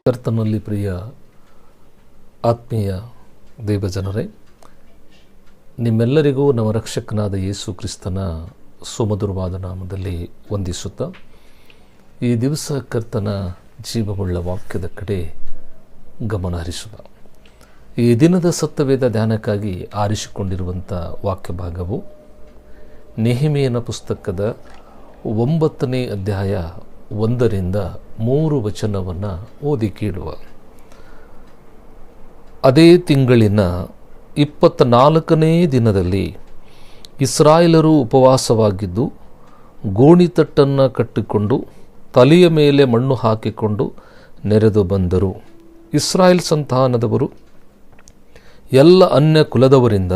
ಕರ್ತನಲ್ಲಿ ಪ್ರಿಯ ಆತ್ಮೀಯ ದೇವಜನರೇ, ನಿಮ್ಮೆಲ್ಲರಿಗೂ ನಮ್ಮ ರಕ್ಷಕನಾದ ಯೇಸು ಕ್ರಿಸ್ತನ ಸುಮಧುರವಾದ ನಾಮದಲ್ಲಿ ವಂದಿಸುತ್ತಾ ಈ ದಿವಸ ಕರ್ತನ ಜೀವವುಳ್ಳ ವಾಕ್ಯದ ಕಡೆ ಗಮನ ಹರಿಸುವ. ಈ ದಿನದ ಸತ್ಯವೇದ ಧ್ಯಾನಕ್ಕಾಗಿ ಆರಿಸಿಕೊಂಡಿರುವಂಥ ವಾಕ್ಯ ಭಾಗವು ನೆಹೆಮೀಯನ ಪುಸ್ತಕದ 9ನೇ ಅಧ್ಯಾಯ 1ರಿಂದ 3 ವಚನವನ್ನು ಓದಿ ಕೇಳುವ. ಅದೇ ತಿಂಗಳಿನ 24ನೇ ದಿನದಲ್ಲಿ ಇಸ್ರಾಯೇಲರು ಉಪವಾಸವಾಗಿದ್ದು ಗೋಣಿತಟ್ಟನ್ನು ಕಟ್ಟಿಕೊಂಡು ತಲೆಯ ಮೇಲೆ ಮಣ್ಣು ಹಾಕಿಕೊಂಡು ನೆರೆದು ಬಂದರು. ಇಸ್ರಾಯೇಲ್ ಸಂತಾನದವರು ಎಲ್ಲ ಅನ್ಯ ಕುಲದವರಿಂದ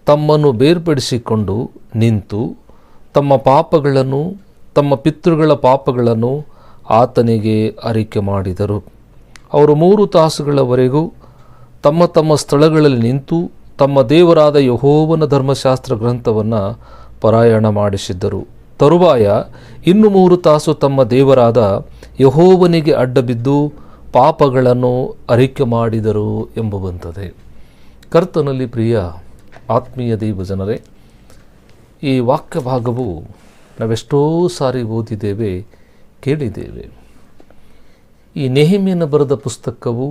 ತಮ್ಮನ್ನು ಬೇರ್ಪಡಿಸಿಕೊಂಡು ನಿಂತು ತಮ್ಮ ಪಾಪಗಳನ್ನು, ತಮ್ಮ ಪಿತೃಗಳ ಪಾಪಗಳನ್ನು ಆತನಿಗೆ ಅರಿಕೆ ಮಾಡಿದರು. ಅವರು 3 ತಾಸುಗಳವರೆಗೂ ತಮ್ಮ ತಮ್ಮ ಸ್ಥಳಗಳಲ್ಲಿ ನಿಂತು ತಮ್ಮ ದೇವರಾದ ಯೆಹೋವನ ಧರ್ಮಶಾಸ್ತ್ರ ಗ್ರಂಥವನ್ನು ಪಾರಾಯಣ ಮಾಡಿಸಿದ್ದರು. ತರುವಾಯ ಇನ್ನು 3 ತಾಸು ತಮ್ಮ ದೇವರಾದ ಯೆಹೋವನಿಗೆ ಅಡ್ಡಬಿದ್ದು ಪಾಪಗಳನ್ನು ಅರಿಕೆ ಮಾಡಿದರು ಎಂಬುವಂಥದ್ದೇ. ಕರ್ತನಲ್ಲಿ ಪ್ರಿಯ ಆತ್ಮೀಯ ದೇವಜನರೇ, ಈ ವಾಕ್ಯ ಭಾಗವು ನಾವೆಷ್ಟೋ ಸಾರಿ ಓದಿದ್ದೇವೆ, ಕೇಳಿದ್ದೇವೆ. ಈ ನೆಹೆಮೀಯನ ಬರೆದ ಪುಸ್ತಕವು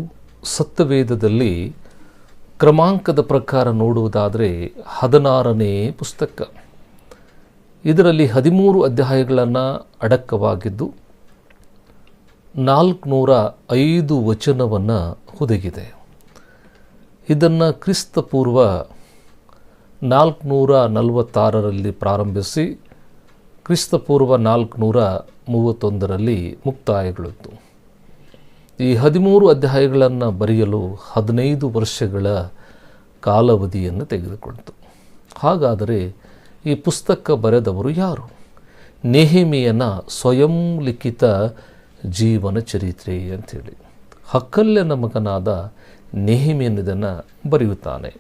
ಸತ್ಯವೇದದಲ್ಲಿ ಕ್ರಮಾಂಕದ ಪ್ರಕಾರ ನೋಡುವುದಾದರೆ 16ನೇ ಪುಸ್ತಕ. ಇದರಲ್ಲಿ 13 ಅಧ್ಯಾಯಗಳನ್ನು ಅಡಕವಾಗಿದ್ದು 405 ವಚನವನ್ನು ಹುದುಗಿದೆ. ಇದನ್ನು ಕ್ರಿಸ್ತಪೂರ್ವ 446ರಲ್ಲಿ ಪ್ರಾರಂಭಿಸಿ ಕ್ರಿಸ್ತಪೂರ್ವ 431ರಲ್ಲಿ ಮುಕ್ತಾಯಗೊಳ್ಳಿತು. ಈ 13 ಅಧ್ಯಾಯಗಳನ್ನು ಬರೆಯಲು 15 ವರ್ಷಗಳ ಕಾಲಾವಧಿಯನ್ನು ತೆಗೆದುಕೊಳ್ತು. ಹಾಗಾದರೆ ಈ ಪುಸ್ತಕ ಬರೆದವರು ಯಾರು? ನೆಹೆಮೀಯನ ಸ್ವಯಂ ಲಿಖಿತ ಜೀವನ ಚರಿತ್ರೆ ಅಂಥೇಳಿ ಹಕ್ಕಲ್ಯನ ಮಗನಾದ ನೆಹೆಮೀಯನು ಇದನ್ನು ಬರೆಯುತ್ತಾನೆ.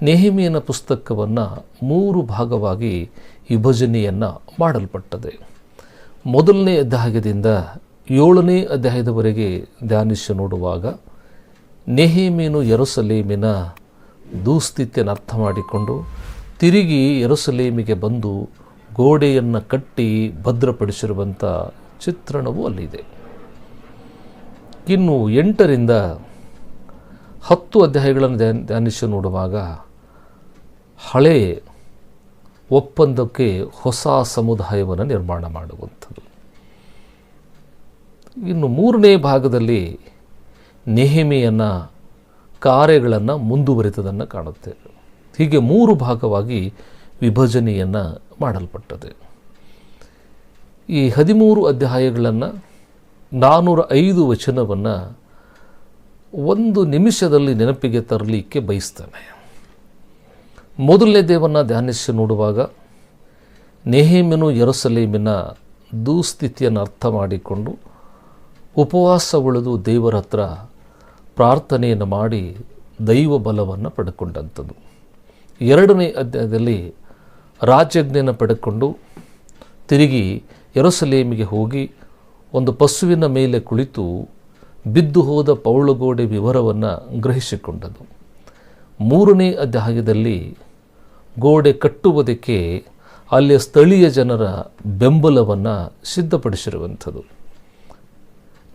ನೆಹೆಮೀಯನ ಪುಸ್ತಕವನ್ನು 3 ಭಾಗವಾಗಿ ವಿಭಜನೆಯನ್ನು ಮಾಡಲ್ಪಟ್ಟದೆ. 1ನೇ ಅಧ್ಯಾಯದಿಂದ 7ನೇ ಅಧ್ಯಾಯದವರೆಗೆ ಧ್ಯಾನಿಸಿ ನೋಡುವಾಗ ನೆಹೆಮೀಯನು ಯೆರೂಸಲೇಮಿನ ದುಸ್ಥಿತಿಯನ್ನು ಅರ್ಥ ಮಾಡಿಕೊಂಡು ತಿರುಗಿ ಯೆರೂಸಲೇಮಿಗೆ ಬಂದು ಗೋಡೆಯನ್ನು ಕಟ್ಟಿ ಭದ್ರಪಡಿಸಿರುವಂಥ ಚಿತ್ರಣವೂ ಅಲ್ಲಿದೆ. ಇನ್ನು 8ರಿಂದ 10 ಅಧ್ಯಾಯಗಳನ್ನು ಧ್ಯಾನಿಸಿ ನೋಡುವಾಗ ಹಳೆ ಒಪ್ಪಂದಕ್ಕೆ ಹೊಸ ಸಮುದಾಯವನ್ನು ನಿರ್ಮಾಣ ಮಾಡುವಂಥದ್ದು. ಇನ್ನು 3ನೇ ಭಾಗದಲ್ಲಿ ನೆಹೆಮೀಯನ ಕಾರ್ಯಗಳನ್ನು ಮುಂದುವರಿತದನ್ನು ಕಾಣುತ್ತೇವೆ. ಹೀಗೆ 3 ಭಾಗವಾಗಿ ವಿಭಜನೆಯನ್ನು ಮಾಡಲ್ಪಟ್ಟದೆ. ಈ 13 ಅಧ್ಯಾಯಗಳನ್ನು 405 ವಚನವನ್ನು 1 ನಿಮಿಷದಲ್ಲಿ ನೆನಪಿಗೆ ತರಲಿಕ್ಕೆ ಬಯಸ್ತಾನೆ. ಮೊದಲನೇದೇವನ್ನು ಧ್ಯಾನಿಸಿ ನೋಡುವಾಗ ನೆಹೆಮೀಯನು ಯೆರೂಸಲೇಮಿನ ದುಸ್ಥಿತಿಯನ್ನು ಅರ್ಥ ಮಾಡಿಕೊಂಡು ಉಪವಾಸ ಉಳಿದು ದೇವರ ಹತ್ರ ಪ್ರಾರ್ಥನೆಯನ್ನು ಮಾಡಿ ದೈವ ಬಲವನ್ನು ಪಡೆದುಕೊಂಡಂಥದ್ದು. 2ನೇ ಅಧ್ಯಾಯದಲ್ಲಿ ರಾಜಾಜ್ಞೆಯನ್ನು ಪಡೆದುಕೊಂಡು ತಿರುಗಿ ಯೆರೂಸಲೇಮಿಗೆ ಹೋಗಿ ಒಂದು ಪಶುವಿನ ಮೇಲೆ ಕುಳಿತು ಬಿದ್ದು ಹೋದ ಪೌಳಗೋಡೆ ವಿವರವನ್ನು ಗ್ರಹಿಸಿಕೊಂಡದ್ದು. 3ನೇ ಅಧ್ಯಾಯದಲ್ಲಿ ಗೋಡೆ ಕಟ್ಟುವುದಕ್ಕೆ ಅಲ್ಲಿಯ ಸ್ಥಳೀಯ ಜನರ ಬೆಂಬಲವನ್ನು ಸಿದ್ಧಪಡಿಸಿರುವಂಥದ್ದು.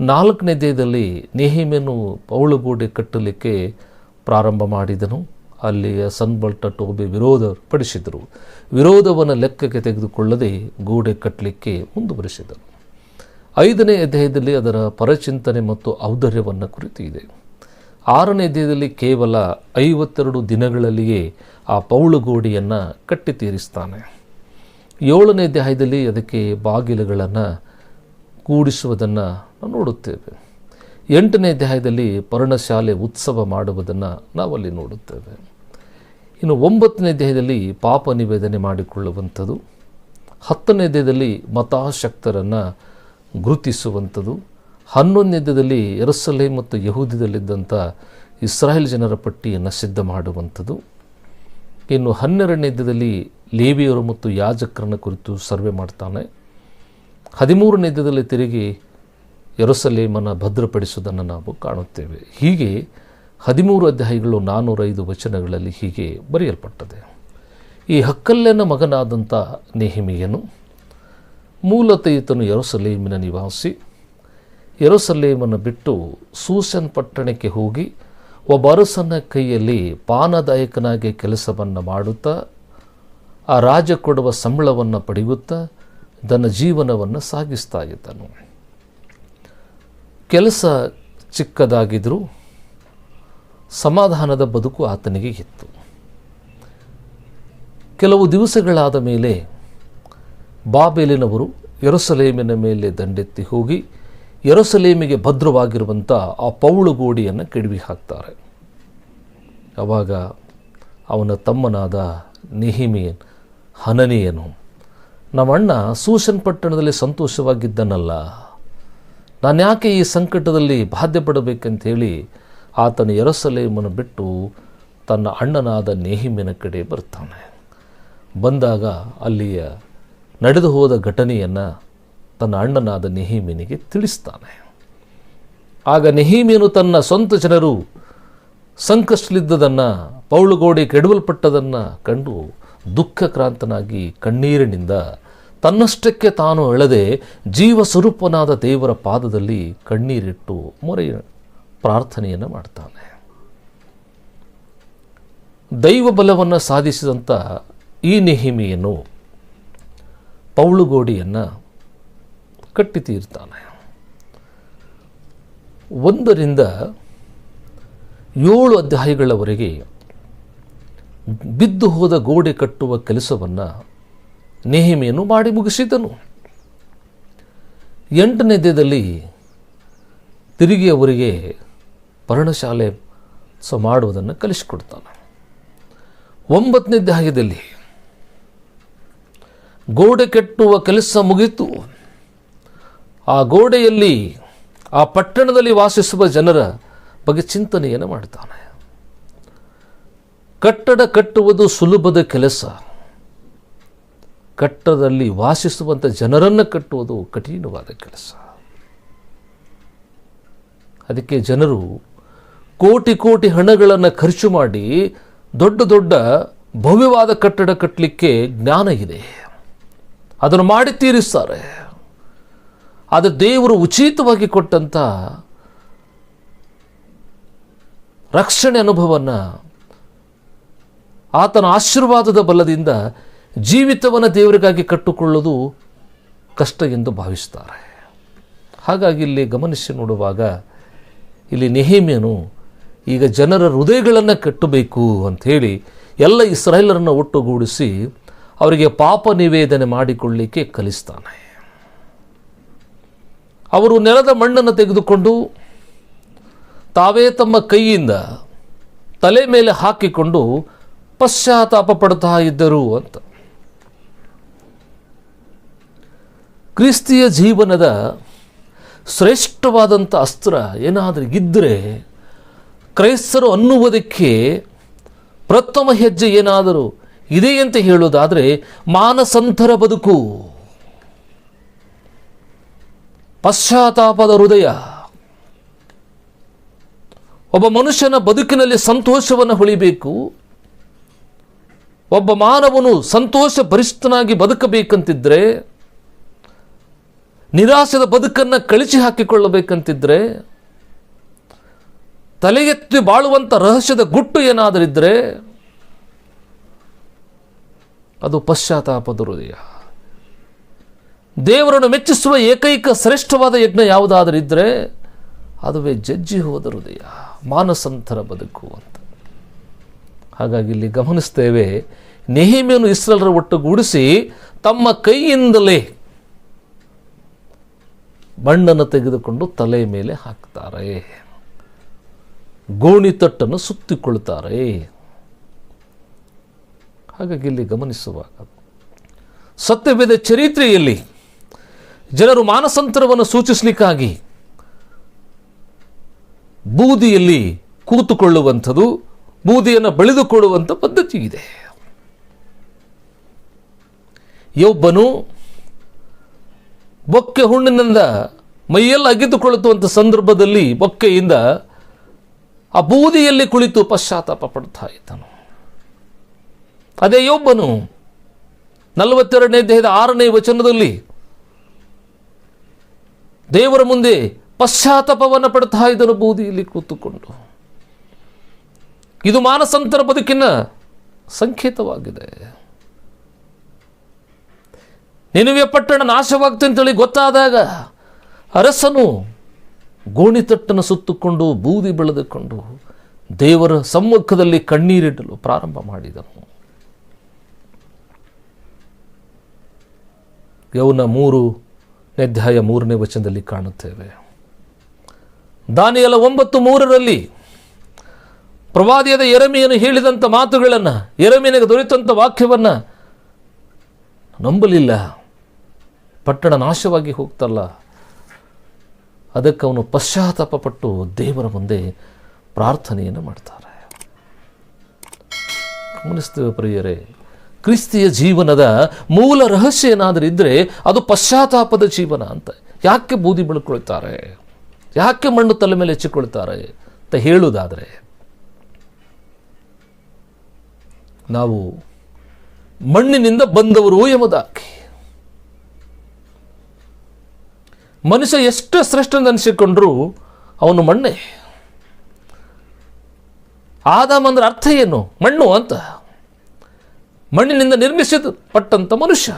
4ನೇ ಅಧ್ಯಾಯದಲ್ಲಿ ನೆಹೆಮೀಯನು ಪೌಳಗೋಡೆ ಕಟ್ಟಲಿಕ್ಕೆ ಪ್ರಾರಂಭ ಮಾಡಿದನು. ಅಲ್ಲಿಯ ಸನ್ಬಲ್ಟ ಟೋಬೆ ವಿರೋಧಪಡಿಸಿದರು. ವಿರೋಧವನ್ನು ಲೆಕ್ಕಕ್ಕೆ ತೆಗೆದುಕೊಳ್ಳದೆ ಗೋಡೆ ಕಟ್ಟಲಿಕ್ಕೆ ಮುಂದುವರಿಸಿದರು. 5ನೇ ಅಧ್ಯಾಯದಲ್ಲಿ ಅದರ ಪರಚಿಂತನೆ ಮತ್ತು ಔದಾರ್ಯವನ್ನು ಕುರಿತು ಇದೆ. 6ನೇ ಅಧ್ಯಾಯದಲ್ಲಿ ಕೇವಲ 52 ದಿನಗಳಲ್ಲಿಯೇ ಆ ಪೌಳಗೋಡೆಯನ್ನು ಕಟ್ಟಿ ತೀರಿಸ್ತಾನೆ. 7ನೇ ಅಧ್ಯಾಯದಲ್ಲಿ ಅದಕ್ಕೆ ಬಾಗಿಲುಗಳನ್ನು ಕೂಡಿಸುವುದನ್ನು ನಾವು ನೋಡುತ್ತೇವೆ. 8ನೇ ಅಧ್ಯಾಯದಲ್ಲಿ ಪರ್ಣಶಾಲೆ ಉತ್ಸವ ಮಾಡುವುದನ್ನು ನಾವಲ್ಲಿ ನೋಡುತ್ತೇವೆ. ಇನ್ನು 9ನೇ ಅಧ್ಯಾಯದಲ್ಲಿ ಪಾಪ ನಿವೇದನೆ ಮಾಡಿಕೊಳ್ಳುವಂಥದ್ದು. 10ನೇ ಅಧ್ಯಾಯದಲ್ಲಿ ಮತಾಸಕ್ತರನ್ನು ಗುರುತಿಸುವಂಥದ್ದು. 11ನೇ ಅಧ್ಯಾಯದಲ್ಲಿ ಯೆರೂಸಲೇಮ್ ಮತ್ತು ಯಹೂದ್ಯದಲ್ಲಿದ್ದಂಥ ಇಸ್ರಾಯೇಲ್ ಜನರ ಪಟ್ಟಿಯನ್ನು ಸಿದ್ಧ ಮಾಡುವಂಥದ್ದು. ಇನ್ನು 12ನೇ ಅಧ್ಯಾಯದಲ್ಲಿ ಲೇವಿಯರು ಮತ್ತು ಯಾಜಕರನ್ನ ಕುರಿತು ಸರ್ವೆ ಮಾಡ್ತಾನೆ. 13ನೇ ಅಧ್ಯಾಯದಲ್ಲಿ ತಿರುಗಿ ಯೆರೂಸಲೇಮನ್ನು ಭದ್ರಪಡಿಸುವುದನ್ನು ನಾವು ಕಾಣುತ್ತೇವೆ. ಹೀಗೆ 13 ಅಧ್ಯಾಯಗಳು 405 ವಚನಗಳಲ್ಲಿ ಹೀಗೆ ಬರೆಯಲ್ಪಟ್ಟದೆ. ಈ ಹಕ್ಕಲ್ಯನ ಮಗನಾದಂಥ ನೆಹೆಮೀಯನು ಮೂಲತಃ ಈತನು ಯೆರೂಸಲೇಮಿನ ನಿವಾಸಿ. ಯೆರೂಸಲೇಮನ್ನು ಬಿಟ್ಟು ಸೂಸನ್ ಪಟ್ಟಣಕ್ಕೆ ಹೋಗಿ ಒಬ್ಬ ಅರಸನ ಕೈಯಲ್ಲಿ ಪಾನದಾಯಕನಾಗಿ ಕೆಲಸವನ್ನು ಮಾಡುತ್ತಾ ಆ ರಾಜ ಕೊಡುವ ಸಂಬಳವನ್ನು ಪಡೆಯುತ್ತಾ ತನ್ನ ಜೀವನವನ್ನು ಸಾಗಿಸ್ತಾ ಇದ್ದನು. ಕೆಲಸ ಚಿಕ್ಕದಾಗಿದ್ದರೂ ಸಮಾಧಾನದ ಬದುಕು ಆತನಿಗೆ ಇತ್ತು. ಕೆಲವು ದಿವಸಗಳಾದ ಮೇಲೆ ಬಾಬೆಲಿನವರು ಯೆರೂಸಲೇಮಿನ ಮೇಲೆ ದಂಡೆತ್ತಿ ಹೋಗಿ ಯೆರೂಸಲೇಮಿಗೆ ಭದ್ರವಾಗಿರುವಂಥ ಆ ಪೌಳುಗೋಡಿಯನ್ನು ಕೆಡವಿ ಹಾಕ್ತಾರೆ. ಆವಾಗ ಅವನ ತಮ್ಮನಾದ ನೆಹೆಮೀಯನು ಹನನಿಯನು, ನಮ್ಮ ಅಣ್ಣ ಸೂಸನ್ ಪಟ್ಟಣದಲ್ಲಿ ಸಂತೋಷವಾಗಿದ್ದನಲ್ಲ, ನಾನು ಯಾಕೆ ಈ ಸಂಕಟದಲ್ಲಿ ಬಾಧ್ಯಪಡಬೇಕಂತೇಳಿ ಆತನು ಯೆರೂಸಲೇಮನ್ನು ಬಿಟ್ಟು ತನ್ನ ಅಣ್ಣನಾದ ನೆಹೆಮೀಯನ ಕಡೆ ಬರ್ತಾನೆ. ಬಂದಾಗ ಅಲ್ಲಿಯ ನಡೆದು ಹೋದ ಘಟನೆಯನ್ನು ತನ್ನ ಅಣ್ಣನಾದ ನೆಹೆಮೀಯನಿಗೆ ತಿಳಿಸ್ತಾನೆ. ಆಗ ನೆಹೆಮೀಯನು ತನ್ನ ಸ್ವಂತ ಜನರು ಸಂಕಷ್ಟಲಿದ್ದದನ್ನು, ಪೌಳುಗೋಡೆ ಕೆಡವಲ್ಪಟ್ಟದನ್ನು ಕಂಡು ದುಃಖಕ್ರಾಂತನಾಗಿ ಕಣ್ಣೀರಿನಿಂದ ತನ್ನಷ್ಟಕ್ಕೆ ತಾನು ಎಳೆದೆ ಜೀವ ಸ್ವರೂಪನಾದ ದೇವರ ಪಾದದಲ್ಲಿ ಕಣ್ಣೀರಿಟ್ಟು ಮೊರೆಯ ಪ್ರಾರ್ಥನೆಯನ್ನು ಮಾಡ್ತಾನೆ. ದೈವ ಬಲವನ್ನು ಸಾಧಿಸಿದಂಥ ಈ ನೆಹೆಮೀಯನು ಪೌಳುಗೋಡಿಯನ್ನು ಕಟ್ಟಿ ತೀರ್ತಾನೆ. 1ರಿಂದ 7 ಅಧ್ಯಾಯಗಳವರೆಗೆ ಬಿದ್ದು ಹೋದ ಗೋಡೆ ಕಟ್ಟುವ ಕೆಲಸವನ್ನು ನೆಹೆಮೀಯನು ಮಾಡಿ ಮುಗಿಸಿದನು. 8ನೇ ಅಧ್ಯಾಯದಲ್ಲಿ ತಿರುಗಿ ಅವರಿಗೆ ಪರ್ಣಶಾಲೆ ಮಾಡುವುದನ್ನು ಕಲಿಸಿಕೊಡ್ತಾನೆ. 9ನೇ ಅಧ್ಯಾಯದಲ್ಲಿ ಗೋಡೆ ಕಟ್ಟುವ ಕೆಲಸ ಮುಗಿತು. ಆ ಗೋಡೆಯಲ್ಲಿ ಆ ಪಟ್ಟಣದಲ್ಲಿ ವಾಸಿಸುವ ಜನರ ಬಗ್ಗೆ ಚಿಂತನೆಯನ್ನು ಮಾಡ್ತಾನೆ. ಕಟ್ಟಡ ಕಟ್ಟುವುದು ಸುಲಭದ ಕೆಲಸ, ಕಟ್ಟಡದಲ್ಲಿ ವಾಸಿಸುವಂಥ ಜನರನ್ನು ಕಟ್ಟುವುದು ಕಠಿಣವಾದ ಕೆಲಸ. ಅದಕ್ಕೆ ಜನರು ಕೋಟಿ ಕೋಟಿ ಹಣಗಳನ್ನು ಖರ್ಚು ಮಾಡಿ ದೊಡ್ಡ ದೊಡ್ಡ ಭವ್ಯವಾದ ಕಟ್ಟಡ ಕಟ್ಟಲಿಕ್ಕೆ ಜ್ಞಾನ ಇದೆ, ಅದನ್ನು ಮಾಡಿ ತೀರಿಸ್ತಾರೆ. ಆದರೆ ದೇವರು ಉಚಿತವಾಗಿ ಕೊಟ್ಟಂಥ ರಕ್ಷಣೆ ಅನುಭವವನ್ನು ಆತನ ಆಶೀರ್ವಾದದ ಬಲದಿಂದ ಜೀವಿತವನ್ನು ದೇವರಿಗಾಗಿ ಕಟ್ಟುಕೊಳ್ಳೋದು ಕಷ್ಟ ಎಂದು ಭಾವಿಸ್ತಾರೆ. ಹಾಗಾಗಿ ಇಲ್ಲಿ ಗಮನಿಸಿ ನೋಡುವಾಗ ಇಲ್ಲಿ ನೆಹೆಮೀಯನು ಈಗ ಜನರ ಹೃದಯಗಳನ್ನು ಕಟ್ಟಬೇಕು ಅಂಥೇಳಿ ಎಲ್ಲ ಇಸ್ರಾಯೇಲರನ್ನು ಒಟ್ಟುಗೂಡಿಸಿ ಅವರಿಗೆ ಪಾಪ ನಿವೇದನೆ ಮಾಡಿಕೊಳ್ಳಲಿಕ್ಕೆ ಕಲಿಸ್ತಾನೆ. ಅವರು ನೆಲದ ಮಣ್ಣನ್ನು ತೆಗೆದುಕೊಂಡು ತಾವೇ ತಮ್ಮ ಕೈಯಿಂದ ತಲೆ ಮೇಲೆ ಹಾಕಿಕೊಂಡು ಪಶ್ಚಾತ್ತಾಪ ಪಡ್ತಾ ಇದ್ದರು ಅಂತ. ಕ್ರಿಸ್ತಿಯ ಜೀವನದ ಶ್ರೇಷ್ಠವಾದಂಥ ಅಸ್ತ್ರ ಏನಾದರೂ ಇದ್ದರೆ, ಕ್ರೈಸ್ತರು ಅನ್ನುವುದಕ್ಕೆ ಪ್ರಥಮ ಹೆಜ್ಜೆ ಏನಾದರೂ ಇದೆ ಅಂತ ಹೇಳೋದಾದರೆ ಮಾನಸಾಂತರ ಬದುಕು, ಪಶ್ಚಾತ್ತಾಪದ ಹೃದಯ. ಒಬ್ಬ ಮನುಷ್ಯನ ಬದುಕಿನಲ್ಲಿ ಸಂತೋಷವನ್ನು ಹೊಳಿಬೇಕು, ಒಬ್ಬ ಮಾನವನು ಸಂತೋಷ ಭರಿಷ್ಠನಾಗಿ ಬದುಕಬೇಕಂತಿದ್ರೆ, ನಿರಾಶದ ಬದುಕನ್ನು ಕಳಿಸಿ ಹಾಕಿಕೊಳ್ಳಬೇಕಂತಿದ್ರೆ, ತಲೆಗೆತ್ತಿ ಬಾಳುವಂಥ ರಹಸ್ಯದ ಗುಟ್ಟು ಏನಾದರಿದ್ದರೆ ಅದು ಪಶ್ಚಾತ್ತಾಪದ ಹೃದಯ. ದೇವರನ್ನು ಮೆಚ್ಚಿಸುವ ಏಕೈಕ ಶ್ರೇಷ್ಠವಾದ ಯಜ್ಞ ಯಾವುದಾದರಿದ್ದರೆ ಅದುವೇ ಜಜ್ಜಿ ಹೋದ ಹೃದಯ, ಮಾನಸಾಂತರ ಬದುಕು ಅಂತ. ಹಾಗಾಗಿ ಇಲ್ಲಿ ಗಮನಿಸ್ತೇವೆ, ನೆಹೆಮೀಯನು ಇಸ್ರಾಯೇಲರ ಒಟ್ಟುಗೂಡಿಸಿ ತಮ್ಮ ಕೈಯಿಂದಲೇ ಮಣ್ಣನ್ನು ತೆಗೆದುಕೊಂಡು ತಲೆ ಮೇಲೆ ಹಾಕ್ತಾರೆ, ಗೋಣಿತಟ್ಟನ್ನು ಸುತ್ತಿಕೊಳ್ತಾರೆ. ಹಾಗಾಗಿ ಇಲ್ಲಿ ಗಮನಿಸುವಾಗ ಸತ್ಯವೇದ ಚರಿತ್ರೆಯಲ್ಲಿ ಜನರು ಮಾನಸಾಂತರವನ್ನು ಸೂಚಿಸಲಿಕ್ಕಾಗಿ ಬೂದಿಯಲ್ಲಿ ಕೂತುಕೊಳ್ಳುವಂಥದ್ದು, ಬೂದಿಯನ್ನು ಬಳಿದುಕೊಳ್ಳುವಂಥ ಪದ್ಧತಿ ಇದೆ. ಯೊಬ್ಬನು ಬೊಕ್ಕೆ ಹುಣ್ಣಿನಿಂದ ಮೈಯಲ್ಲಿ ಅಗಿದುಕೊಳ್ಳುವಂಥ ಸಂದರ್ಭದಲ್ಲಿ ಬೊಕ್ಕೆಯಿಂದ ಆ ಬೂದಿಯಲ್ಲಿ ಕುಳಿತು ಪಶ್ಚಾತ್ತಾಪ ಪಡ್ತಾ ಇದ್ದನು. ಅದೇ ಯೋಬನು 42ನೇ ಅಧ್ಯಾಯದ 6ನೇ ವಚನದಲ್ಲಿ ದೇವರ ಮುಂದೆ ಪಶ್ಚಾತ್ತಾಪವನ್ನು ಪಡ್ತಾ ಇದ್ದನು ಬೂದಿಯಲ್ಲಿ ಕೂತುಕೊಂಡು. ಇದು ಮಾನಸಾಂತರ ಬದುಕಿನ ಸಂಕೇತವಾಗಿದೆ. ನಿನವೆ ಪಟ್ಟಣ ನಾಶವಾಗ್ತದೆ ಅಂತೇಳಿ ಗೊತ್ತಾದಾಗ ಅರಸನು ಗೋಣಿತಟ್ಟನ್ನು ಸುತ್ತುಕೊಂಡು ಬೂದಿ ಬೆಳೆದುಕೊಂಡು ದೇವರ ಸಮ್ಮುಖದಲ್ಲಿ ಕಣ್ಣೀರಿಡಲು ಪ್ರಾರಂಭ ಮಾಡಿದನು. ಯೌನ 3ನೇ ಅಧ್ಯಾಯ 3ನೇ ವಚನದಲ್ಲಿ ಕಾಣುತ್ತೇವೆ. ದಾನಿಯೇಲ 9:3 ಪ್ರವಾದಿಯಾದ ಯೆರೆಮೀಯನು ಹೇಳಿದಂಥ ಮಾತುಗಳನ್ನು, ಯೆರೆಮೀಯನಿಗೆ ದೊರೆತಂಥ ವಾಕ್ಯವನ್ನು ನಂಬಲಿಲ್ಲ. ಪಟ್ಟಣ ನಾಶವಾಗಿ ಹೋಗ್ತಲ್ಲ, ಅದಕ್ಕೆ ಅವನು ಪಶ್ಚಾತ್ತಾಪ ಪಟ್ಟು ದೇವರ ಮುಂದೆ ಪ್ರಾರ್ಥನೆಯನ್ನು ಮಾಡ್ತಾರೆ. ಗಮನಿಸ್ತೇವೆ ಪ್ರಿಯರೇ, ಕ್ರಿಸ್ತಿಯ ಜೀವನದ ಮೂಲ ರಹಸ್ಯ ಏನಾದರೂ ಇದ್ದರೆ ಅದು ಪಶ್ಚಾತ್ತಾಪದ ಜೀವನ ಅಂತ. ಯಾಕೆ ಬೂದಿ ಬೆಳ್ಕೊಳ್ತಾರೆ, ಯಾಕೆ ಮಣ್ಣು ತಲೆ ಮೇಲೆ ಹೆಚ್ಚಿಕೊಳ್ತಾರೆ ಅಂತ ಹೇಳುವುದಾದರೆ, ನಾವು ಮಣ್ಣಿನಿಂದ ಬಂದವರು ಎಂಬುದಾಗಿ. ಮನುಷ್ಯ ಎಷ್ಟು ಶ್ರೇಷ್ಠನೆನಿಸಿಕೊಂಡ್ರೂ ಅವನು ಮಣ್ಣೆ. ಆದಾಮ ಅಂದ್ರೆ ಅರ್ಥ ಏನು? ಮಣ್ಣು ಅಂತ. ಮಣ್ಣಿನಿಂದ ನಿರ್ಮಿಸಲ್ಪಟ್ಟಂಥ ಮನುಷ್ಯ.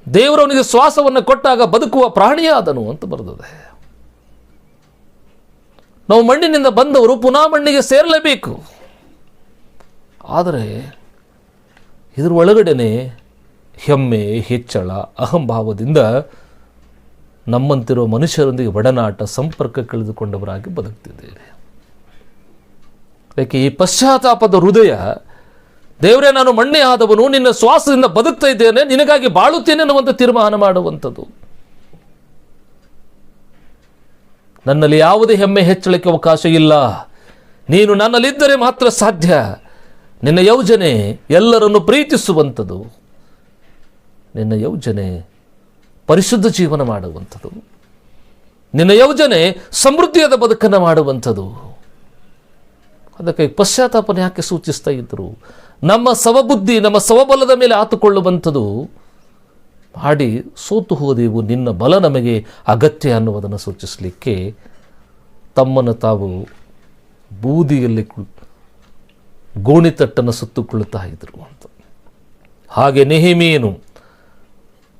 ದೇವರವನಿಗೆ ಶ್ವಾಸವನ್ನು ಕೊಟ್ಟಾಗ ಬದುಕುವ ಪ್ರಾಣಿಯಾದನು ಅಂತ ಬರೆದಿದೆ. ನಾವು ಮಣ್ಣಿನಿಂದ ಬಂದವರು ಪುನಃ ಮಣ್ಣಿಗೆ ಸೇರಲೇಬೇಕು. ಆದರೆ ಇದರ ಒಳಗಡೆನೆ ಹೆಮ್ಮೆ, ಹೆಚ್ಚಳ, ಅಹಂಭಾವದಿಂದ ನಮ್ಮಂತಿರುವ ಮನುಷ್ಯರೊಂದಿಗೆ ಒಡನಾಟ, ಸಂಪರ್ಕ ಕಳೆದುಕೊಂಡವರಾಗಿ ಬದುಕ್ತಿದ್ದೇವೆ. ಯಾಕೆ ಈ ಪಶ್ಚಾತ್ತಾಪದ ಹೃದಯ, ದೇವರೇ ನಾನು ಮಣ್ಣೆ ಆದವನು, ನಿನ್ನ ಶ್ವಾಸದಿಂದ ಬದುಕ್ತಾ ಇದ್ದೇನೆ, ನಿನಗಾಗಿ ಬಾಳುತ್ತೇನೆ ಅನ್ನುವಂಥ ತೀರ್ಮಾನ ಮಾಡುವಂಥದ್ದು. ನನ್ನಲ್ಲಿ ಯಾವುದೇ ಹೆಮ್ಮೆ ಹೆಚ್ಚಳಕ್ಕೆ ಅವಕಾಶ ಇಲ್ಲ, ನೀನು ನನ್ನಲ್ಲಿದ್ದರೆ ಮಾತ್ರ ಸಾಧ್ಯ. ನಿನ್ನ ಯೋಜನೆ ಎಲ್ಲರನ್ನು ಪ್ರೀತಿಸುವಂಥದ್ದು, ನಿನ್ನ ಯೋಜನೆ ಪರಿಶುದ್ಧ ಜೀವನ ಮಾಡುವಂಥದ್ದು, ನಿನ್ನ ಯೋಜನೆ ಸಮೃದ್ಧಿಯಾದ ಬದುಕನ್ನು ಮಾಡುವಂಥದ್ದು. ಅದಕ್ಕೆ ಪಶ್ಚಾತ್ತಾಪನ ಯಾಕೆ ಸೂಚಿಸ್ತಾ ಇದ್ದರು? ನಮ್ಮ ಸವಬುದ್ಧಿ, ನಮ್ಮ ಸವಬಲದ ಮೇಲೆ ಆತುಕೊಳ್ಳುವಂಥದ್ದು. ಮಾಡಿ ಸೋತು ಹೋದೆವು, ನಿನ್ನ ಬಲ ನಮಗೆ ಅಗತ್ಯ ಅನ್ನುವುದನ್ನು ಸೂಚಿಸಲಿಕ್ಕೆ ತಮ್ಮನ್ನು ತಾವು ಬೂದಿಯಲ್ಲಿ ಗೋಣಿತಟ್ಟನ್ನು ಸುತ್ತುಕೊಳ್ಳುತ್ತಾ ಇದ್ರು ಅಂತ. ಹಾಗೆ ನೆಹೆಮೀಯನು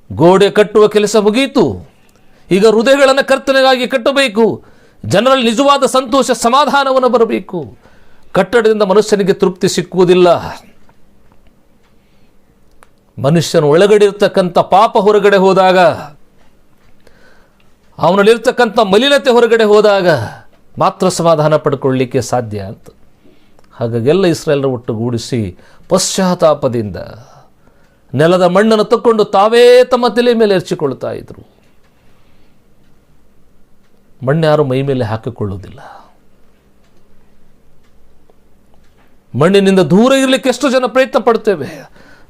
ಗೋಡೆ ಕಟ್ಟುವ ಕೆಲಸ ಮುಗಿಯಿತು, ಈಗ ಹೃದಯಗಳನ್ನು ಕರ್ತನೆಗಾಗಿ ಕಟ್ಟಬೇಕು, ಜನರಲ್ಲಿ ನಿಜವಾದ ಸಂತೋಷ ಸಮಾಧಾನವನ್ನು ಬರಬೇಕು. ಕಟ್ಟಡದಿಂದ ಮನುಷ್ಯನಿಗೆ ತೃಪ್ತಿ ಸಿಕ್ಕುವುದಿಲ್ಲ. ಮನುಷ್ಯನ ಒಳಗಡೆ ಇರ್ತಕ್ಕಂಥ ಪಾಪ ಹೊರಗಡೆ ಹೋದಾಗ, ಅವನಲ್ಲಿರ್ತಕ್ಕಂಥ ಮಲಿನತೆ ಹೊರಗಡೆ ಹೋದಾಗ ಮಾತ್ರ ಸಮಾಧಾನ ಪಡ್ಕೊಳ್ಳಿಕ್ಕೆ ಸಾಧ್ಯ ಅಂತ. ಹಾಗಾಗಿ ಎಲ್ಲ ಇಸ್ರಾಯೇಲರ ಒಟ್ಟುಗೂಡಿಸಿ ಪಶ್ಚಾತ್ತಾಪದಿಂದ ನೆಲದ ಮಣ್ಣನ್ನು ತಕ್ಕೊಂಡು ತಾವೇ ತಮ್ಮ ತಲೆ ಮೇಲೆ ಎರಚಿಕೊಳ್ತಾ ಇದ್ರು. ಮಣ್ಣು ಯಾರು ಮೈ ಮೇಲೆ ಹಾಕಿಕೊಳ್ಳುವುದಿಲ್ಲ. ಮಣ್ಣಿನಿಂದ ದೂರ ಇರಲಿಕ್ಕೆ ಎಷ್ಟು ಜನ ಪ್ರಯತ್ನ ಪಡ್ತೇವೆ.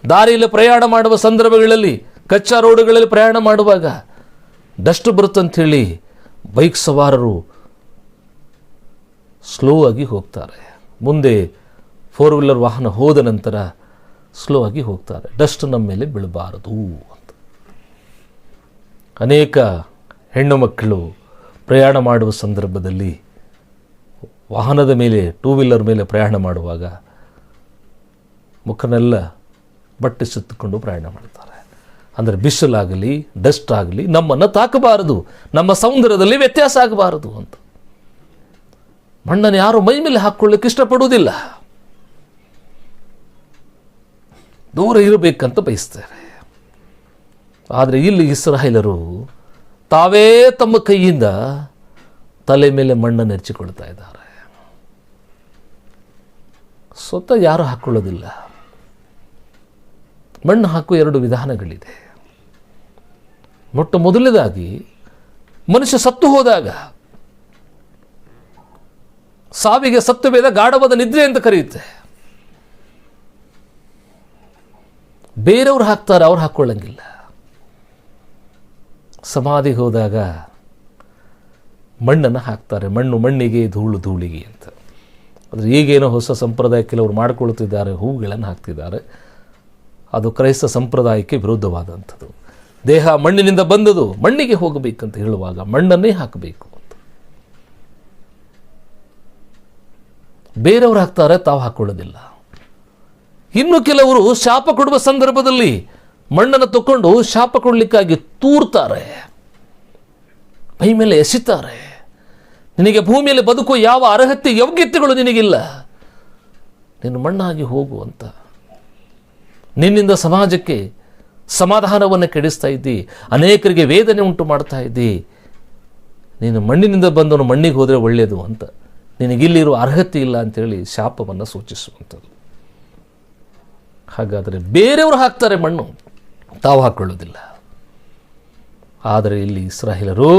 ದಾರಿಯಲ್ಲಿ ಪ್ರಯಾಣ ಮಾಡುವ ಸಂದರ್ಭಗಳಲ್ಲಿ, ಕಚ್ಚಾ ರೋಡುಗಳಲ್ಲಿ ಪ್ರಯಾಣ ಮಾಡುವಾಗ ಡಸ್ಟ್ ಬರುತ್ತಂಥೇಳಿ ಬೈಕ್ ಸವಾರರು ಸ್ಲೋ ಆಗಿ ಹೋಗ್ತಾರೆ. ಮುಂದೆ 4 ವೀಲರ್ ವಾಹನ ಹೋದ ನಂತರ ಸ್ಲೋ ಆಗಿ ಹೋಗ್ತಾರೆ, ಡಸ್ಟ್ ನಮ್ಮ ಮೇಲೆ ಬೀಳಬಾರದು ಅಂತ. ಅನೇಕ ಹೆಣ್ಣು ಮಕ್ಕಳು ಪ್ರಯಾಣ ಮಾಡುವ ಸಂದರ್ಭದಲ್ಲಿ ವಾಹನದ ಮೇಲೆ, 2 ವೀಲರ್ ಮೇಲೆ ಪ್ರಯಾಣ ಮಾಡುವಾಗ ಮುಖನೆಲ್ಲ ಬಟ್ಟೆ ಸುತ್ತಕೊಂಡು ಪ್ರಯಾಣ ಮಾಡ್ತಾರೆ. ಅಂದರೆ ಬಿಸಿಲಾಗಲಿ ಡಸ್ಟ್ ಆಗಲಿ ನಮ್ಮನ್ನು ತಾಕಬಾರದು, ನಮ್ಮ ಸೌಂದರ್ಯದಲ್ಲಿ ವ್ಯತ್ಯಾಸ ಆಗಬಾರದು ಅಂತ. ಮಣ್ಣನ್ನು ಯಾರು ಮೈ ಮೇಲೆ ಹಾಕ್ಕೊಳ್ಳಿಕ್ಕೆ ಇಷ್ಟಪಡುವುದಿಲ್ಲ, ದೂರ ಇರಬೇಕಂತ ಬಯಸ್ತೇವೆ. ಆದರೆ ಇಲ್ಲಿ ಇಸ್ರಾಯೇಲರು ತಾವೇ ತಮ್ಮ ಕೈಯಿಂದ ತಲೆ ಮೇಲೆ ಮಣ್ಣನ್ನು ಎರಚಿಕೊಳ್ತಾ ಇದ್ದಾರೆ. ಸ್ವತಃ ಯಾರು ಹಾಕ್ಕೊಳ್ಳೋದಿಲ್ಲ. ಮಣ್ಣು ಹಾಕುವ 2 ವಿಧಾನಗಳಿದೆ. ಮೊಟ್ಟ ಮೊದಲನೇದಾಗಿ ಮನುಷ್ಯ ಸತ್ತು ಹೋದಾಗ, ಸಾವಿಗೆ ಸತ್ತು ಬೇದ ಗಾಢವಾದ ನಿದ್ರೆ ಅಂತ ಕರೆಯುತ್ತೆ. ಬೇರೆಯವ್ರು ಹಾಕ್ತಾರೆ, ಅವ್ರು ಹಾಕ್ಕೊಳ್ಳಂಗಿಲ್ಲ. ಸಮಾಧಿಗೆ ಹೋದಾಗ ಮಣ್ಣನ್ನು ಹಾಕ್ತಾರೆ, ಮಣ್ಣು ಮಣ್ಣಿಗೆ, ಧೂಳು ಧೂಳಿಗೆ ಅಂತ. ಆದರೆ ಈಗೇನೋ ಹೊಸ ಸಂಪ್ರದಾಯ ಕೆಲವರು ಮಾಡಿಕೊಳ್ತಿದ್ದಾರೆ, ಹೂಗಳನ್ನು ಹಾಕ್ತಿದ್ದಾರೆ. ಅದು ಕ್ರೈಸ್ತ ಸಂಪ್ರದಾಯಕ್ಕೆ ವಿರುದ್ಧವಾದಂಥದ್ದು. ದೇಹ ಮಣ್ಣಿನಿಂದ ಬಂದದು, ಮಣ್ಣಿಗೆ ಹೋಗಬೇಕಂತ ಹೇಳುವಾಗ ಮಣ್ಣನ್ನೇ ಹಾಕಬೇಕು ಅಂತ. ಬೇರೆಯವರು ಹಾಕ್ತಾರೆ, ತಾವು ಹಾಕ್ಕೊಳ್ಳೋದಿಲ್ಲ. ಇನ್ನು ಕೆಲವರು ಶಾಪ ಕೊಡುವ ಸಂದರ್ಭದಲ್ಲಿ ಮಣ್ಣನ್ನು ತಗೊಂಡು ಶಾಪ ಕೊಡಲಿಕ್ಕಾಗಿ ತೂರ್ತಾರೆ, ಮೈ ಮೇಲೆ ಎಸಿತಾರೆ. ನಿನಗೆ ಭೂಮಿಯಲ್ಲಿ ಬದುಕುವ ಯಾವ ಅರ್ಹತೆ ಯೋಗ್ಯತೆಗಳು ನಿನಗಿಲ್ಲ, ನೀನು ಮಣ್ಣಾಗಿ ಹೋಗು ಅಂತ. ನಿನ್ನಿಂದ ಸಮಾಜಕ್ಕೆ ಸಮಾಧಾನವನ್ನು ಕೆಡಿಸ್ತಾ ಇದ್ದಿ, ಅನೇಕರಿಗೆ ವೇದನೆ ಉಂಟು ಮಾಡ್ತಾ ಇದ್ದಿ. ನೀನು ಮಣ್ಣಿನಿಂದ ಬಂದವನು ಮಣ್ಣಿಗೆ ಹೋದರೆ ಒಳ್ಳೆಯದು ಅಂತ, ನಿನಗಿಲ್ಲಿರುವ ಅರ್ಹತೆ ಇಲ್ಲ ಅಂತೇಳಿ ಶಾಪವನ್ನು ಸೂಚಿಸುವಂಥದ್ದು. ಹಾಗಾದರೆ ಬೇರೆಯವರು ಹಾಕ್ತಾರೆ ಮಣ್ಣು, ತಾವು ಹಾಕ್ಕೊಳ್ಳೋದಿಲ್ಲ. ಆದರೆ ಇಲ್ಲಿ ಇಸ್ರಾಯೇಲರು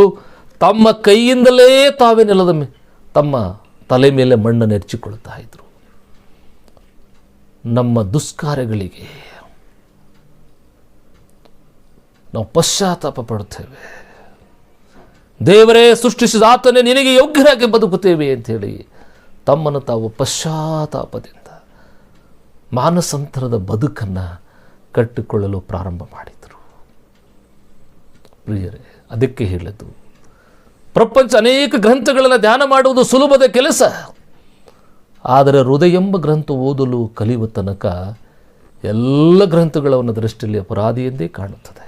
ತಮ್ಮ ಕೈಯಿಂದಲೇ ತಾವೇ ನೆಲದ ತಮ್ಮ ತಲೆ ಮೇಲೆ ಮಣ್ಣನ್ನು ಎರಚಿಕೊಳ್ತಾ ಇದ್ರು. ನಮ್ಮ ದುಷ್ಕಾರ್ಯಗಳಿಗೆ ನಾವು ಪಶ್ಚಾತ್ತಾಪ ಪಡುತ್ತೇವೆ. ದೇವರೇ ಸೃಷ್ಟಿಸಿದ ಆತನೇ ನಿನಗೆ ಯೋಗ್ಯರಾಗಿ ಬದುಕುತ್ತೇವೆ ಅಂಥೇಳಿ ತಮ್ಮನ್ನು ತಾವು ಪಶ್ಚಾತ್ತಾಪದಿಂದ ಮಾನಸಾಂತರದ ಬದುಕನ್ನು ಕಟ್ಟಿಕೊಳ್ಳಲು ಪ್ರಾರಂಭ ಮಾಡಿದರು. ಪ್ರಿಯರೇ, ಅದಕ್ಕೆ ಹೇಳಿದ್ದು ಪ್ರಪಂಚ ಅನೇಕ ಗ್ರಂಥಗಳನ್ನು ಧ್ಯಾನ ಮಾಡುವುದು ಸುಲಭದ ಕೆಲಸ. ಆದರೆ ಹೃದಯ ಎಂಬ ಗ್ರಂಥ ಓದಲು ಕಲಿಯುವ ತನಕ ಎಲ್ಲ ಗ್ರಂಥಗಳವನ್ನ ದೃಷ್ಟಿಯಲ್ಲಿ ಅಪರಾಧಿ ಎಂದೇ ಕಾಣುತ್ತದೆ.